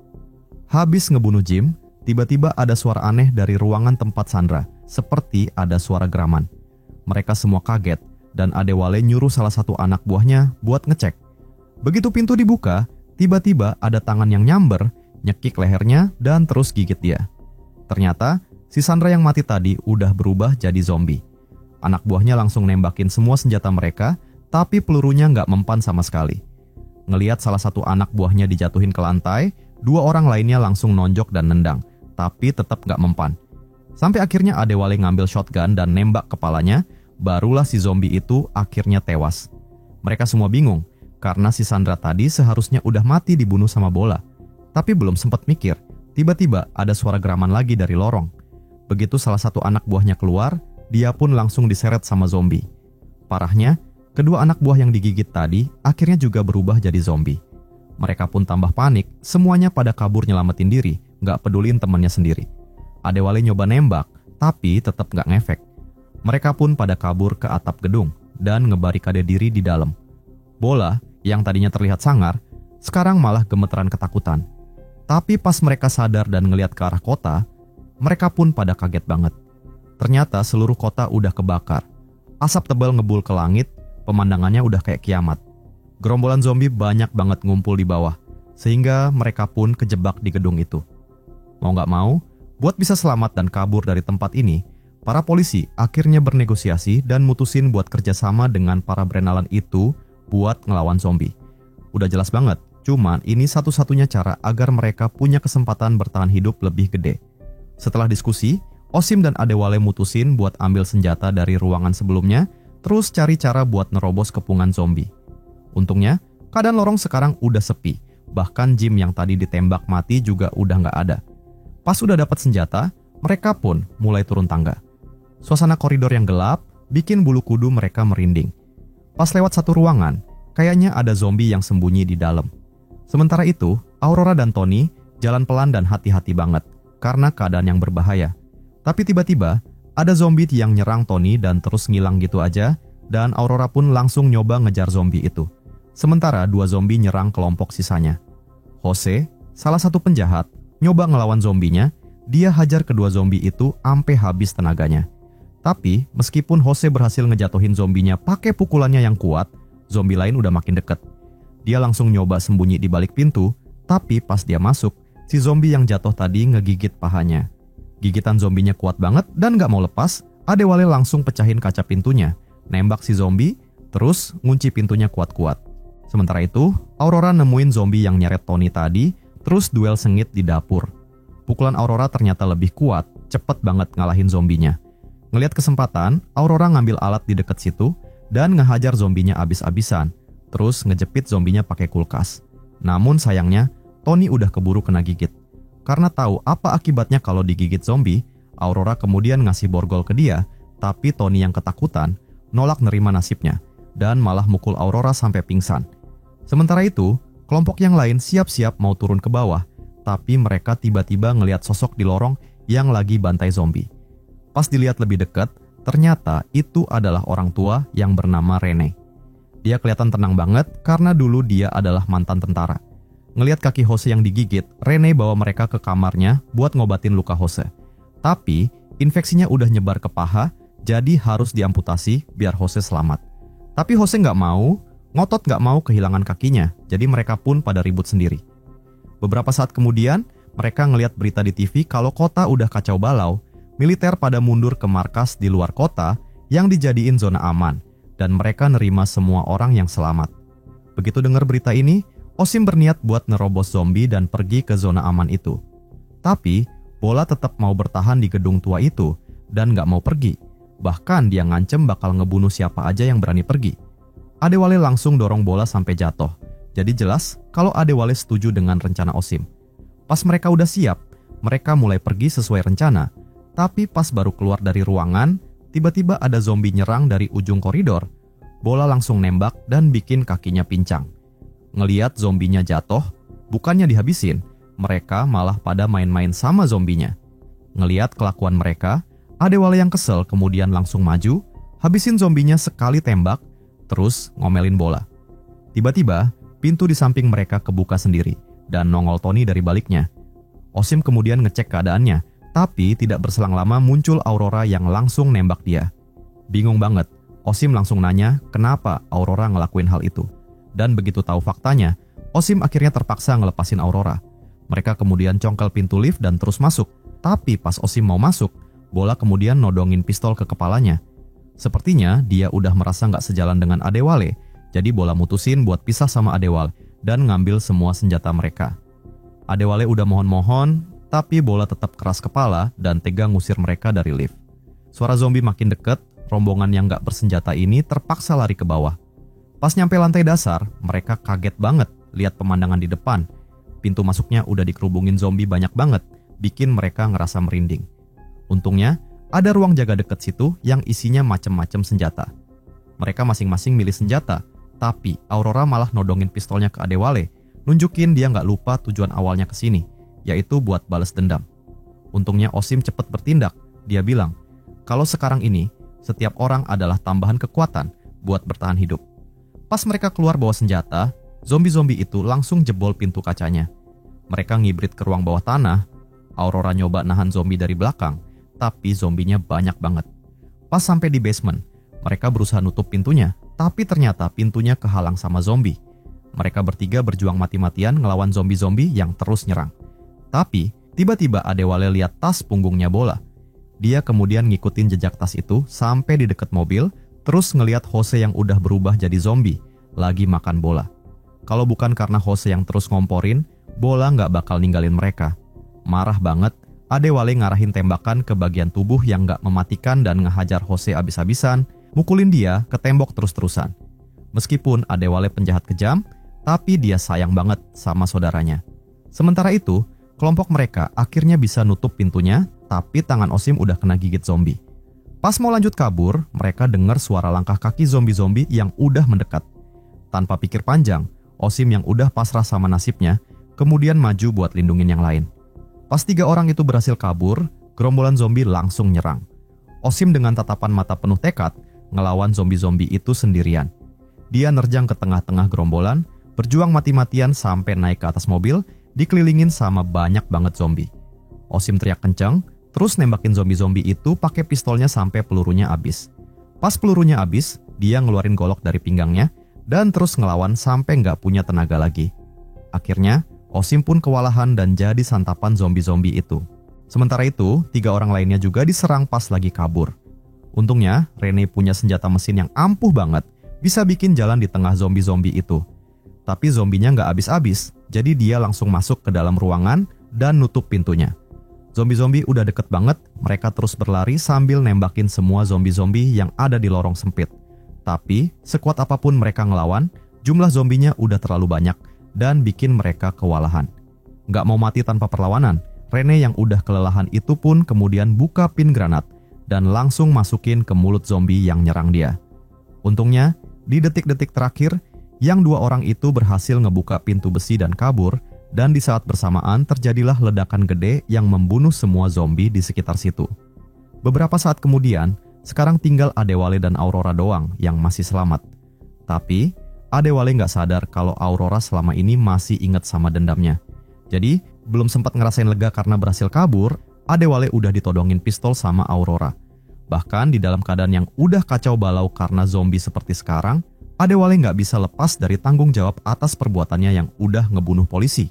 Habis ngebunuh Jim, tiba-tiba ada suara aneh dari ruangan tempat Sandra, seperti ada suara geraman. Mereka semua kaget dan Adewale nyuruh salah satu anak buahnya buat ngecek. Begitu pintu dibuka, tiba-tiba ada tangan yang nyamber nyekik lehernya, dan terus gigit dia. Ternyata, si Sandra yang mati tadi udah berubah jadi zombie. Anak buahnya langsung nembakin semua senjata mereka, tapi pelurunya nggak mempan sama sekali. Ngeliat salah satu anak buahnya dijatuhin ke lantai, 2 orang lainnya langsung nonjok dan nendang, tapi tetap nggak mempan. Sampai akhirnya Adewale ngambil shotgun dan nembak kepalanya, barulah si zombie itu akhirnya tewas. Mereka semua bingung, karena si Sandra tadi seharusnya udah mati dibunuh sama bola. Tapi belum sempat mikir, tiba-tiba ada suara geraman lagi dari lorong. Begitu salah satu anak buahnya keluar, dia pun langsung diseret sama zombie. Parahnya, kedua anak buah yang digigit tadi akhirnya juga berubah jadi zombie. Mereka pun tambah panik, semuanya pada kabur nyelamatin diri, nggak peduliin temannya sendiri. Adewale nyoba nembak, tapi tetap nggak ngefek. Mereka pun pada kabur ke atap gedung dan ngebarikade diri di dalam. Bola, yang tadinya terlihat sangar, sekarang malah gemeteran ketakutan. Tapi pas mereka sadar dan ngelihat ke arah kota, mereka pun pada kaget banget. Ternyata seluruh kota udah kebakar. Asap tebal ngebul ke langit, pemandangannya udah kayak kiamat. Gerombolan zombie banyak banget ngumpul di bawah, sehingga mereka pun kejebak di gedung itu. Mau nggak mau, buat bisa selamat dan kabur dari tempat ini, para polisi akhirnya bernegosiasi dan mutusin buat kerjasama dengan para berenalan itu buat ngelawan zombie. Udah jelas banget, cuman ini satu-satunya cara agar mereka punya kesempatan bertahan hidup lebih gede. Setelah diskusi, Osim dan Adewale mutusin buat ambil senjata dari ruangan sebelumnya, terus cari cara buat nerobos kepungan zombie. Untungnya, keadaan lorong sekarang udah sepi, bahkan Jim yang tadi ditembak mati juga udah nggak ada. Pas udah dapat senjata, mereka pun mulai turun tangga. Suasana koridor yang gelap bikin bulu kudu mereka merinding. Pas lewat satu ruangan, kayaknya ada zombie yang sembunyi di dalam. Sementara itu, Aurora dan Tony jalan pelan dan hati-hati banget karena keadaan yang berbahaya. Tapi tiba-tiba, ada zombie yang nyerang Tony dan terus ngilang gitu aja, dan Aurora pun langsung nyoba ngejar zombie itu. Sementara 2 zombie nyerang kelompok sisanya. Jose, salah satu penjahat, nyoba ngelawan zombinya, dia hajar kedua zombie itu ampe habis tenaganya. Tapi, meskipun Jose berhasil ngejatuhin zombinya pakai pukulannya yang kuat, zombie lain udah makin deket. Dia langsung nyoba sembunyi di balik pintu, tapi pas dia masuk, si zombie yang jatuh tadi ngegigit pahanya. Gigitan zombinya kuat banget dan gak mau lepas, Adewale langsung pecahin kaca pintunya, nembak si zombie, terus ngunci pintunya kuat-kuat. Sementara itu, Aurora nemuin zombie yang nyeret Tony tadi, terus duel sengit di dapur. Pukulan Aurora ternyata lebih kuat, cepet banget ngalahin zombinya. Ngelihat kesempatan, Aurora ngambil alat di dekat situ dan ngehajar zombinya abis-abisan, terus ngejepit zombinya pakai kulkas. Namun sayangnya, Tony udah keburu kena gigit. Karena tahu apa akibatnya kalau digigit zombie, Aurora kemudian ngasih borgol ke dia, tapi Tony yang ketakutan nolak nerima nasibnya dan malah mukul Aurora sampai pingsan. Sementara itu, kelompok yang lain siap-siap mau turun ke bawah, tapi mereka tiba-tiba ngelihat sosok di lorong yang lagi bantai zombie. Pas dilihat lebih dekat, ternyata itu adalah orang tua yang bernama Rene. Dia kelihatan tenang banget karena dulu dia adalah mantan tentara. Ngelihat kaki Jose yang digigit, Rene bawa mereka ke kamarnya buat ngobatin luka Jose. Tapi, infeksinya udah nyebar ke paha, jadi harus diamputasi biar Jose selamat. Tapi Jose nggak mau, ngotot nggak mau kehilangan kakinya, jadi mereka pun pada ribut sendiri. Beberapa saat kemudian, mereka ngelihat berita di TV kalau kota udah kacau balau, militer pada mundur ke markas di luar kota yang dijadiin zona aman, dan mereka nerima semua orang yang selamat. Begitu dengar berita ini, Osim berniat buat nerobos zombie dan pergi ke zona aman itu. Tapi, Bola tetap mau bertahan di gedung tua itu dan gak mau pergi. Bahkan dia ngancem bakal ngebunuh siapa aja yang berani pergi. Adewale langsung dorong Bola sampai jatuh. Jadi jelas kalau Adewale setuju dengan rencana Osim. Pas mereka udah siap, mereka mulai pergi sesuai rencana. Tapi pas baru keluar dari ruangan, tiba-tiba ada zombie nyerang dari ujung koridor. Bola langsung nembak dan bikin kakinya pincang. Ngeliat zombinya jatuh, bukannya dihabisin, mereka malah pada main-main sama zombinya. Ngeliat kelakuan mereka, Adewale yang kesel kemudian langsung maju, habisin zombinya sekali tembak, terus ngomelin Bola. Tiba-tiba, pintu di samping mereka kebuka sendiri, dan nongol Tony dari baliknya. Osim kemudian ngecek keadaannya, tapi tidak berselang lama muncul Aurora yang langsung nembak dia. Bingung banget, Osim langsung nanya kenapa Aurora ngelakuin hal itu. Dan begitu tahu faktanya, Osim akhirnya terpaksa ngelepasin Aurora. Mereka kemudian congkel pintu lift dan terus masuk. Tapi pas Osim mau masuk, bola kemudian nodongin pistol ke kepalanya. Sepertinya dia udah merasa nggak sejalan dengan Adewale, jadi bola mutusin buat pisah sama Adewale dan ngambil semua senjata mereka. Adewale udah mohon-mohon, tapi bola tetap keras kepala dan tega ngusir mereka dari lift. Suara zombie makin deket, rombongan yang nggak bersenjata ini terpaksa lari ke bawah. Pas nyampe lantai dasar, mereka kaget banget lihat pemandangan di depan. Pintu masuknya udah dikerubungin zombie banyak banget, bikin mereka ngerasa merinding. Untungnya, ada ruang jaga deket situ yang isinya macem-macem senjata. Mereka masing-masing milih senjata, tapi Aurora malah nodongin pistolnya ke Adewale, nunjukin dia nggak lupa tujuan awalnya ke sini, yaitu buat balas dendam. Untungnya Osim cepet bertindak. Dia bilang, kalau sekarang ini, setiap orang adalah tambahan kekuatan buat bertahan hidup. Pas mereka keluar bawa senjata, zombie-zombie itu langsung jebol pintu kacanya. Mereka ngibrit ke ruang bawah tanah. Aurora nyoba nahan zombie dari belakang, tapi zombinya banyak banget. Pas sampai di basement, mereka berusaha nutup pintunya, tapi ternyata pintunya kehalang sama zombie. Mereka bertiga berjuang mati-matian ngelawan zombie-zombie yang terus nyerang. Tapi, tiba-tiba Adewale lihat tas punggungnya bola. Dia kemudian ngikutin jejak tas itu sampai di dekat mobil, terus ngeliat Jose yang udah berubah jadi zombie, lagi makan bola. Kalau bukan karena Jose yang terus ngomporin, bola nggak bakal ninggalin mereka. Marah banget, Adewale ngarahin tembakan ke bagian tubuh yang nggak mematikan dan ngehajar Jose abis-abisan, mukulin dia ke tembok terus-terusan. Meskipun Adewale penjahat kejam, tapi dia sayang banget sama saudaranya. Sementara itu, kelompok mereka akhirnya bisa nutup pintunya, tapi tangan Osim udah kena gigit zombie. Pas mau lanjut kabur, mereka dengar suara langkah kaki zombie-zombie yang udah mendekat. Tanpa pikir panjang, Osim yang udah pasrah sama nasibnya, kemudian maju buat lindungin yang lain. Pas 3 orang itu berhasil kabur, gerombolan zombie langsung nyerang. Osim dengan tatapan mata penuh tekad, ngelawan zombie-zombie itu sendirian. Dia nerjang ke tengah-tengah gerombolan, berjuang mati-matian sampai naik ke atas mobil, dikelilingin sama banyak banget zombie. Osim teriak kencang, terus nembakin zombie-zombie itu pakai pistolnya sampai pelurunya habis. Pas pelurunya habis, dia ngeluarin golok dari pinggangnya dan terus ngelawan sampai nggak punya tenaga lagi. Akhirnya, Osim pun kewalahan dan jadi santapan zombie-zombie itu. Sementara itu, 3 orang lainnya juga diserang pas lagi kabur. Untungnya, Rene punya senjata mesin yang ampuh banget, bisa bikin jalan di tengah zombie-zombie itu. Tapi zombinya nggak habis-habis, jadi dia langsung masuk ke dalam ruangan dan nutup pintunya. Zombie-zombie udah deket banget, mereka terus berlari sambil nembakin semua zombie-zombie yang ada di lorong sempit. Tapi, sekuat apapun mereka ngelawan, jumlah zombinya udah terlalu banyak dan bikin mereka kewalahan. Nggak mau mati tanpa perlawanan, Rene yang udah kelelahan itu pun kemudian buka pin granat dan langsung masukin ke mulut zombie yang nyerang dia. Untungnya, di detik-detik terakhir, yang 2 orang itu berhasil ngebuka pintu besi dan kabur, dan di saat bersamaan terjadilah ledakan gede yang membunuh semua zombie di sekitar situ. Beberapa saat kemudian, sekarang tinggal Adewale dan Aurora doang yang masih selamat. Tapi, Adewale nggak sadar kalau Aurora selama ini masih inget sama dendamnya. Jadi, belum sempat ngerasain lega karena berhasil kabur, Adewale udah ditodongin pistol sama Aurora. Bahkan di dalam keadaan yang udah kacau balau karena zombie seperti sekarang, Adewale nggak bisa lepas dari tanggung jawab atas perbuatannya yang udah ngebunuh polisi.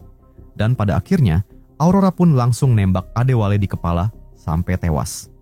Dan pada akhirnya, Aurora pun langsung nembak Adewale di kepala sampai tewas.